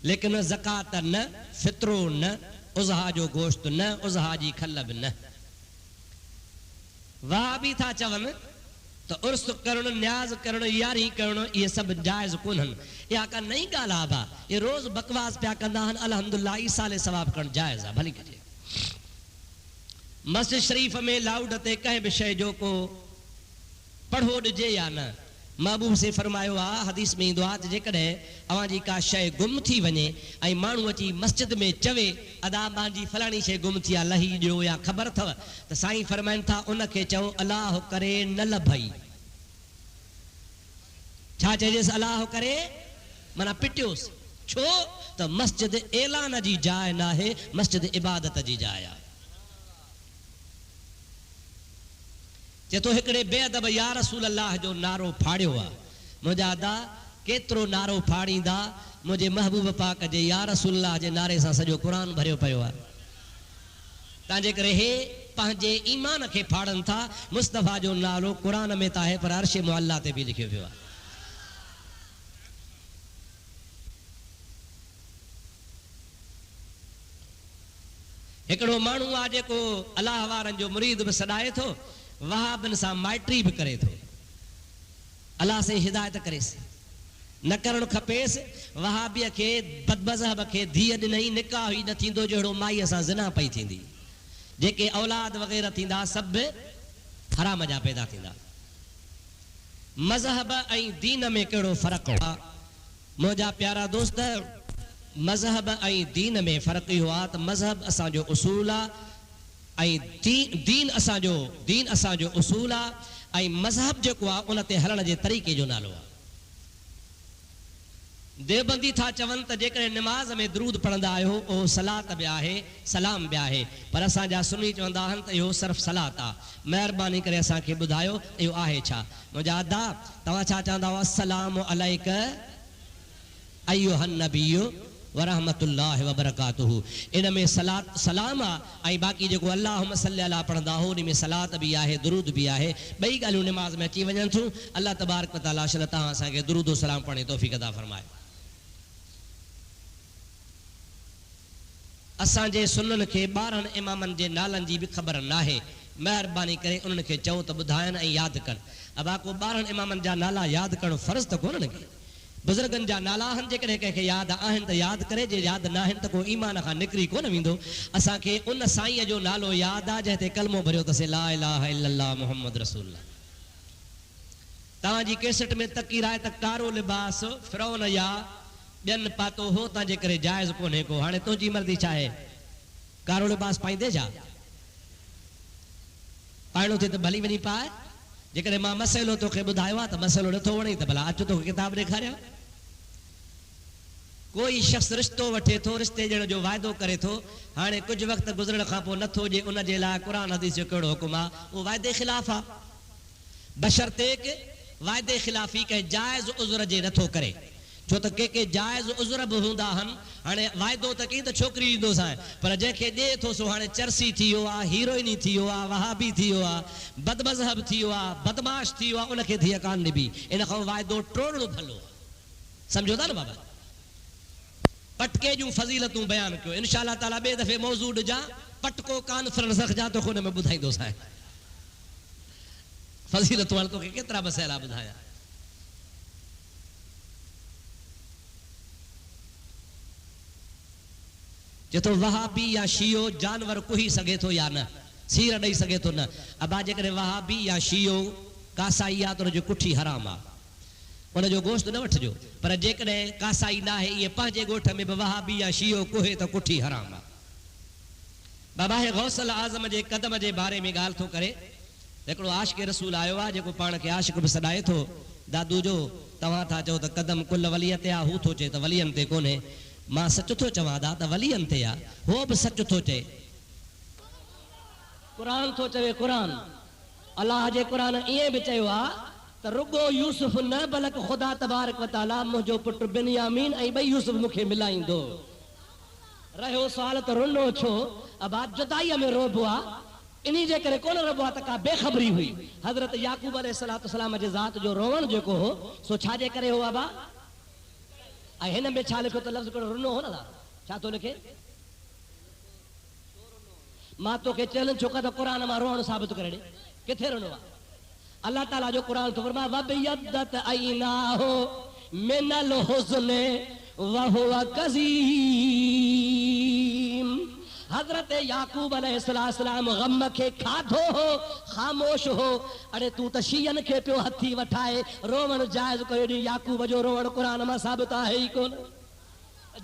लेकिन ज़कात न, फित्रो न, उज़हा जो गोश्त न, उज़हा जी खल बि न। वाह बि था चवनि तो उर्स करणु, न्याज़ करणु, यारी करणु, ये सब जायज़ कोन्हनि। या का नई ॻाल्हि आहे भा, ये रोज़ बकवास पिया कंदा आहिनि। अल्हम्दुलिल्लाह ईसाले सवाब करणु जायज़ आहे, भली कजे। मस्जिद शरीफ में लाउड ते कंहिं बि शइ जो को पढ़ो ॾिजे या न। महबूब से फरमायो आहे, हदीस में ईंदो आहे, जेकॾहिं अवां जी का शइ गुम थी वञे ऐं माण्हू अची मस्जिद में चवे अदा मुंहिंजी फलाणी शइ गुम थी आहे, लही ॾियो या ख़बर अथव, त साईं फरमाइनि था उनखे चओ अलाह करे न लभई। छा चइजेसि? अलाह करे माना पिटियोसि। छो त मस्जिद ऐलान जी जाइ न आहे, मस्जिद इबादत जी जाइ आहे। जे तो हिकिड़े बेअदब या रसूल अल्लाह जो नारो फाड़ियो आहे। मुंहिंजा अदा केतिरो नारो फाड़ींदा, मुंहिंजे महबूब पाक जे या रसूल अल्लाह जे नारे सां सॼो क़ुरान भरियो पियो आहे। तंहिंजे करे हे पंहिंजे ईमान खे फाड़नि था। मुस्तफ़ा जो नालो क़ुरान में त आहे पर अर्श मुअल्ला ते बि लिखियो पियो आहे। हिकिड़ो माण्हू आहे जेको अलाह वारनि जो मुरीद बि सॾाए थो, वहाबिन सां माइट्री बि करे थो। अलाह से हिदायत करेसि, न करणु खपेसि। वहाबीअ खे बदमज़हब खे धीअ ॾिनई, निकाह ई न थींदो जहिड़ो माईअ सां ज़िना पई थींदी। जेके औलाद वग़ैरह थींदा सभु हराम जा पैदा थींदा। मज़हब ऐं दीन में कहिड़ो फ़र्क़ु आहे? मुंहिंजा प्यारा दोस्त, मज़हब ऐं दीन में फ़र्क़ु इहो आहे त मज़हब असांजो उसूल आहे ऐं दीन असांजो उसूल आहे ऐं मज़हब जेको आहे उन ते हलण जे तरीक़े जो नालो आहे। देवबंदी था चवनि त जेकॾहिं निमाज़ में दरूद पढ़ंदा आहियो उहो सलात बि आहे, सलाम बि आहे, पर असांजा सुन्नी चवंदा आहिनि त इहो सिर्फ़ु सलात आहे। महिरबानी करे असांखे ॿुधायो इहो आहे छा? मुंहिंजा अदा तव्हां छा चवंदा हुआ? अस्सलामु अलैक अय्युहन नबिय्यु व रहमतुल्लाहि व बरकातुहू। इन में सलाम आहे ऐं बाक़ी जेको अल्लाहुम्म सल्ली अला पढ़ंदा हो उन में सलात बि आहे, दुरूद बि आहे। ॿई ॻाल्हियूं निमाज़ में अची वञनि थियूं। अल्लाह तबारक व तआला शल तव्हां असांखे दुरूद सलाम पढ़ण जी तौफ़ीक़ अता फरमाए। असांजे सुन्ननि खे ॿारहनि इमामनि जे नालनि जी बि ख़बर नाहे। महिरबानी करे उन्हनि खे चओ त ॿुधाइनि ऐं यादि कनि। अबा को ॿारहनि इमामनि जा नाला यादि करणु फ़र्ज़ु त कोन्हनि खे। बुज़ुर्गनि जा नाला आहिनि, जेकॾहिं कंहिंखे यादि आहिनि त यादि करे, जे यादि न आहिनि त को ईमान खां निकिरी कोन वेंदो। असांखे उन साईंअ जो नालो यादि आहे जंहिं ते कलमो भरियो अथसि, ला इलाहा इल्लल्लाह मुहम्मद रसूलुल्लाह। तव्हांजी कैसेट में तकीर आहे त कारो लिबास फिरौन या ॿियनि पातो हो, तव्हांजे करे जाइज़ कोन्हे को। हाणे तुंहिंजी मर्ज़ी छा आहे? कारो लिबास पाईंदे छा? पाइणो थिए त भली वञी पाए। जेकॾहिं मां मसइलो तोखे ॿुधायो आहे त मसइलो नथो वणे त भला अचो तोखे किताब ॾेखारियां। कोई शख़्स रिश्तो वठे थो, रिश्ते ॾियण जो वाइदो करे थो, हाणे कुझु वक़्तु गुज़रण खां पोइ नथो ॾिए, उन जे लाइ क़ुरान हदीस जो कहिड़ो हुकुम आहे? उहो वाइदे ख़िलाफ़ आहे। बशर्ते के वाइदे ख़िलाफ़ी कंहिं जाइज़ उज़र जे नथो करे। छो त के जाइज़ उज़र बि हूंदा आहिनि। हाणे वाइदो त कई त छोकिरी ॾींदोसि आहे, पर जंहिंखे ॾिए थो सो हाणे चर्सी थी वियो आहे, हीरोइनी थी वियो आहे, वहाबी थी वियो आहे, बदमज़हब थी वियो आहे, बदमाश थी वियो आहे, उनखे धीअ कान ॾिबी। इन खां वाइदो टोड़णो भलो आहे। सम्झो था न बाबा? पटके जूं फज़ीलतूं बयानु कयो। इंशा अल्लाह ताला ॿिए दफ़े मौज़ू ॾिजां, पटको कॉन्फ्रेंस रखजां तोखे हुन में ॿुधाईंदोसि आहे फज़ीलतूं। हाणे तोखे केतिरा मसइला ॿुधाया। जे तो वहाबी या शियो जानवर कुही सघे थो या न, सीर ॾेई सघे थो न। अबा जेकॾहिं वहाबी या शियो कासाई आहे त हुनजो कुठी हराम आहे, उनजो गोश्त न वठिजो। पर जेकॾहिं कासाई न आहे, इहे पंहिंजे ॻोठ में बि वहाबी या शियो कोहे त कुठी हराम आहे। बाबा गौसल आज़म जे कदम जे बारे में ॻाल्हि थो करे। हिकिड़ो आशिक़ रसूल आयो आहे जेको पाण खे आशिक़ बि सॾाए थो। दादू जो तव्हां था चओ त कदम कुल वलीअ ते आहे, हू थो चए त वलीअनि ते कोन्हे। मां सच थो चवां दा त वलीअनि ते आहे, हो बि सच थो चए। क़ुरान थो चवे, क़ुरान अलाह जे क़ुरान ईअं बि चयो आहे त रुगो यूसुफ न बल्कि ख़ुदा तबारक व तआला मुंहिंजो पुटु बिन्यामीन ऐं ॿई यूसुफ मूंखे मिलाईंदो। रहियो सुवाल त रुनो छो? अबा जुदाईअ में रोबो आहे, इन्ही जे करे कोन रोबो आहे त का बेख़बरी हुई। हज़रत याकूब अलैहिस्सलाम जे ज़ात जो रोवण जेको हो सो छाजे करे हो? अबा ऐं हिन में छा लिखो त लफ़्ज़ कहिड़ो रुनो हो न छा थो लिखे मां तोखे चैलेंज छो कयो त क़ुरान मां रोअण साबित करे ॾे किथे रुनो आहे अल्लाह ताला जो क़ुरान तो फरमाए वबयद्दत ऐनाहु मिनल हुज़्न वहुव कज़ीम हज़रत याकूब अलैहिस्सलाम गम खे खाधो हो ख़ामोश हो अरे तू त शीयन खे पियो हथी वठाए रोवण जाइज़ कयो नी याकूब जो रोवण क़ुरान मां साबित आहे ई कोन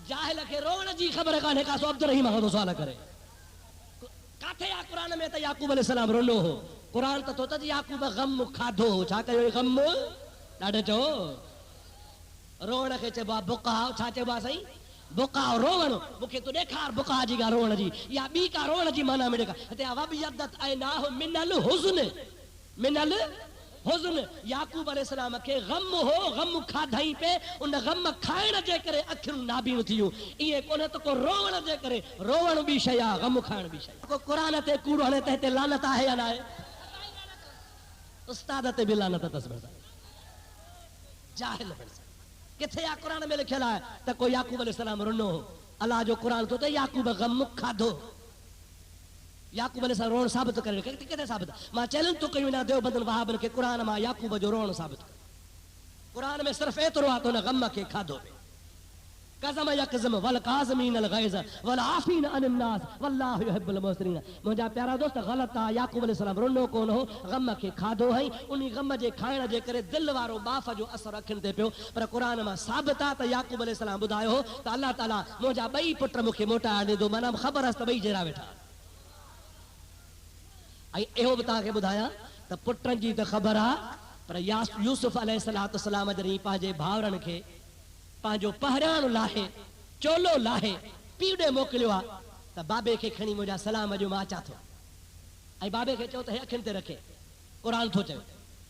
जाहिल खे रोवण जी ख़बर कान्हे का सो अब्दुर्रहीम खां सुवाल करे काथे आहे क़ुरान में त याकूब अलैहिस्सलाम रोनो हो क़ुरान त तो त याकूब गम खाधो हो छा कयो गम ॾाढो चओ रोवण खे चइबो आहे बुकाउ छा चइबो आहे साईं बुकाउ रोवण मूंखे तूं ॾेखार बुका जी ॻाल्हि रोवण जी या ॿी का रोवण जी माना में ॾेखार हिते वबयद्दत ऐनाहु मिनल हुज़्न याकूब अलैहिस्सलाम खे गम हो गम खाधई पे उन गम खाइण जे करे अखियूं नाबीन थियूं इएं कोन्हे त को रोवण जे करे रोवण बि शइ आहे गम खाइण बि शइ को क़ुरान ते कूड़ो हणे त हिते लानत आहे या न आहे उस्ताद ते बि लानत अथसि जाहिल किथे आहे क़ुरान में लिखियल आहे त को याकूब अलैहिस्सलाम रुनो हो अलाह जो क़ुरान तो त याकूब गम खाधो याकूब अलैहिस्सलाम रोण साबित करे किथे साबित मां चैलेंज तो कयूं ना देवबंदन वहाबन खे क़ुरान मां याकूब जो रोण साबित क़ुरान में सिर्फ एतिरो आहे त हुन गम खे खाधो कज़म यकज़म वल काज़मीन अल गैज़ वल आफ़ीन अन अन्नास वल्लाहु युहिब्बुल मुहसिनीन मुंहिंजा प्यारा दोस्त ग़लति आहे याकूब अलैहिस्सलाम रुनो कोन हो गम खे खाधो हई उन गम जे खाइण जे करे दिलि वारो बाफ़ जो असर अखियुनि ते पियो पर क़ुरान मां साबित आहे त याकूब अलैहिस्सलाम ॿुधायो हो त अल्लाह ताला मुंहिंजा ॿई पुट मूंखे मोटाए ॾींदो माना ख़बर आहे त ॿई जहिड़ा वेठा ऐं इहो बि तव्हांखे ॿुधायां त पुटनि जी त ख़बर आहे पर यूसुफ अलैहिस्सलाम जॾहिं पंहिंजे भाउरनि खे पंहिंजो पहिरियाण लाहे चोलो लाहे पीउ ॾे मोकिलियो आहे त बाबे खे खणी मुंहिंजा सलाम जो मां अचां थो ऐं बाबे खे चयो त हे अखियुनि ते रखे क़ुरान थो चयो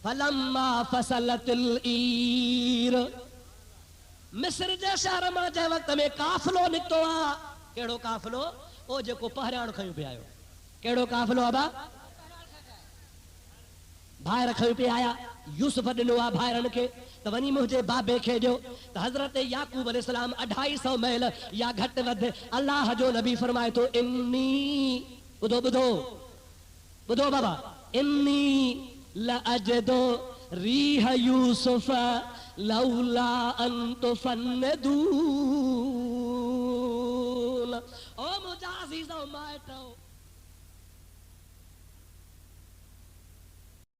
फलम्मा फसलतिल ईर मिस्र जे शहर मां जंहिं वक़्त में काफ़िलो निकितो आहे कहिड़ो काफ़िलो ओ जेको पहिरियाण खयूं पिया आयो कहिड़ो काफ़िलो आहे भाइर खयूं पिया आया यूसुफ ॾिनो आहे भाइरनि खे त वञी मुंहिंजे बाबे खे ॾियो त हज़रत याकूब अलैहिस्सलाम 250 मैल या घटि वधि अल्लाह जो नबी फरमाए थो इन्नी ॿुधो ॿुधो ॿुधो बाबा इन्नी लअजदु रीह यूसुफ लौला अन तुफन्नदून ओ मुंहिंजा अज़ीज़ो माइटो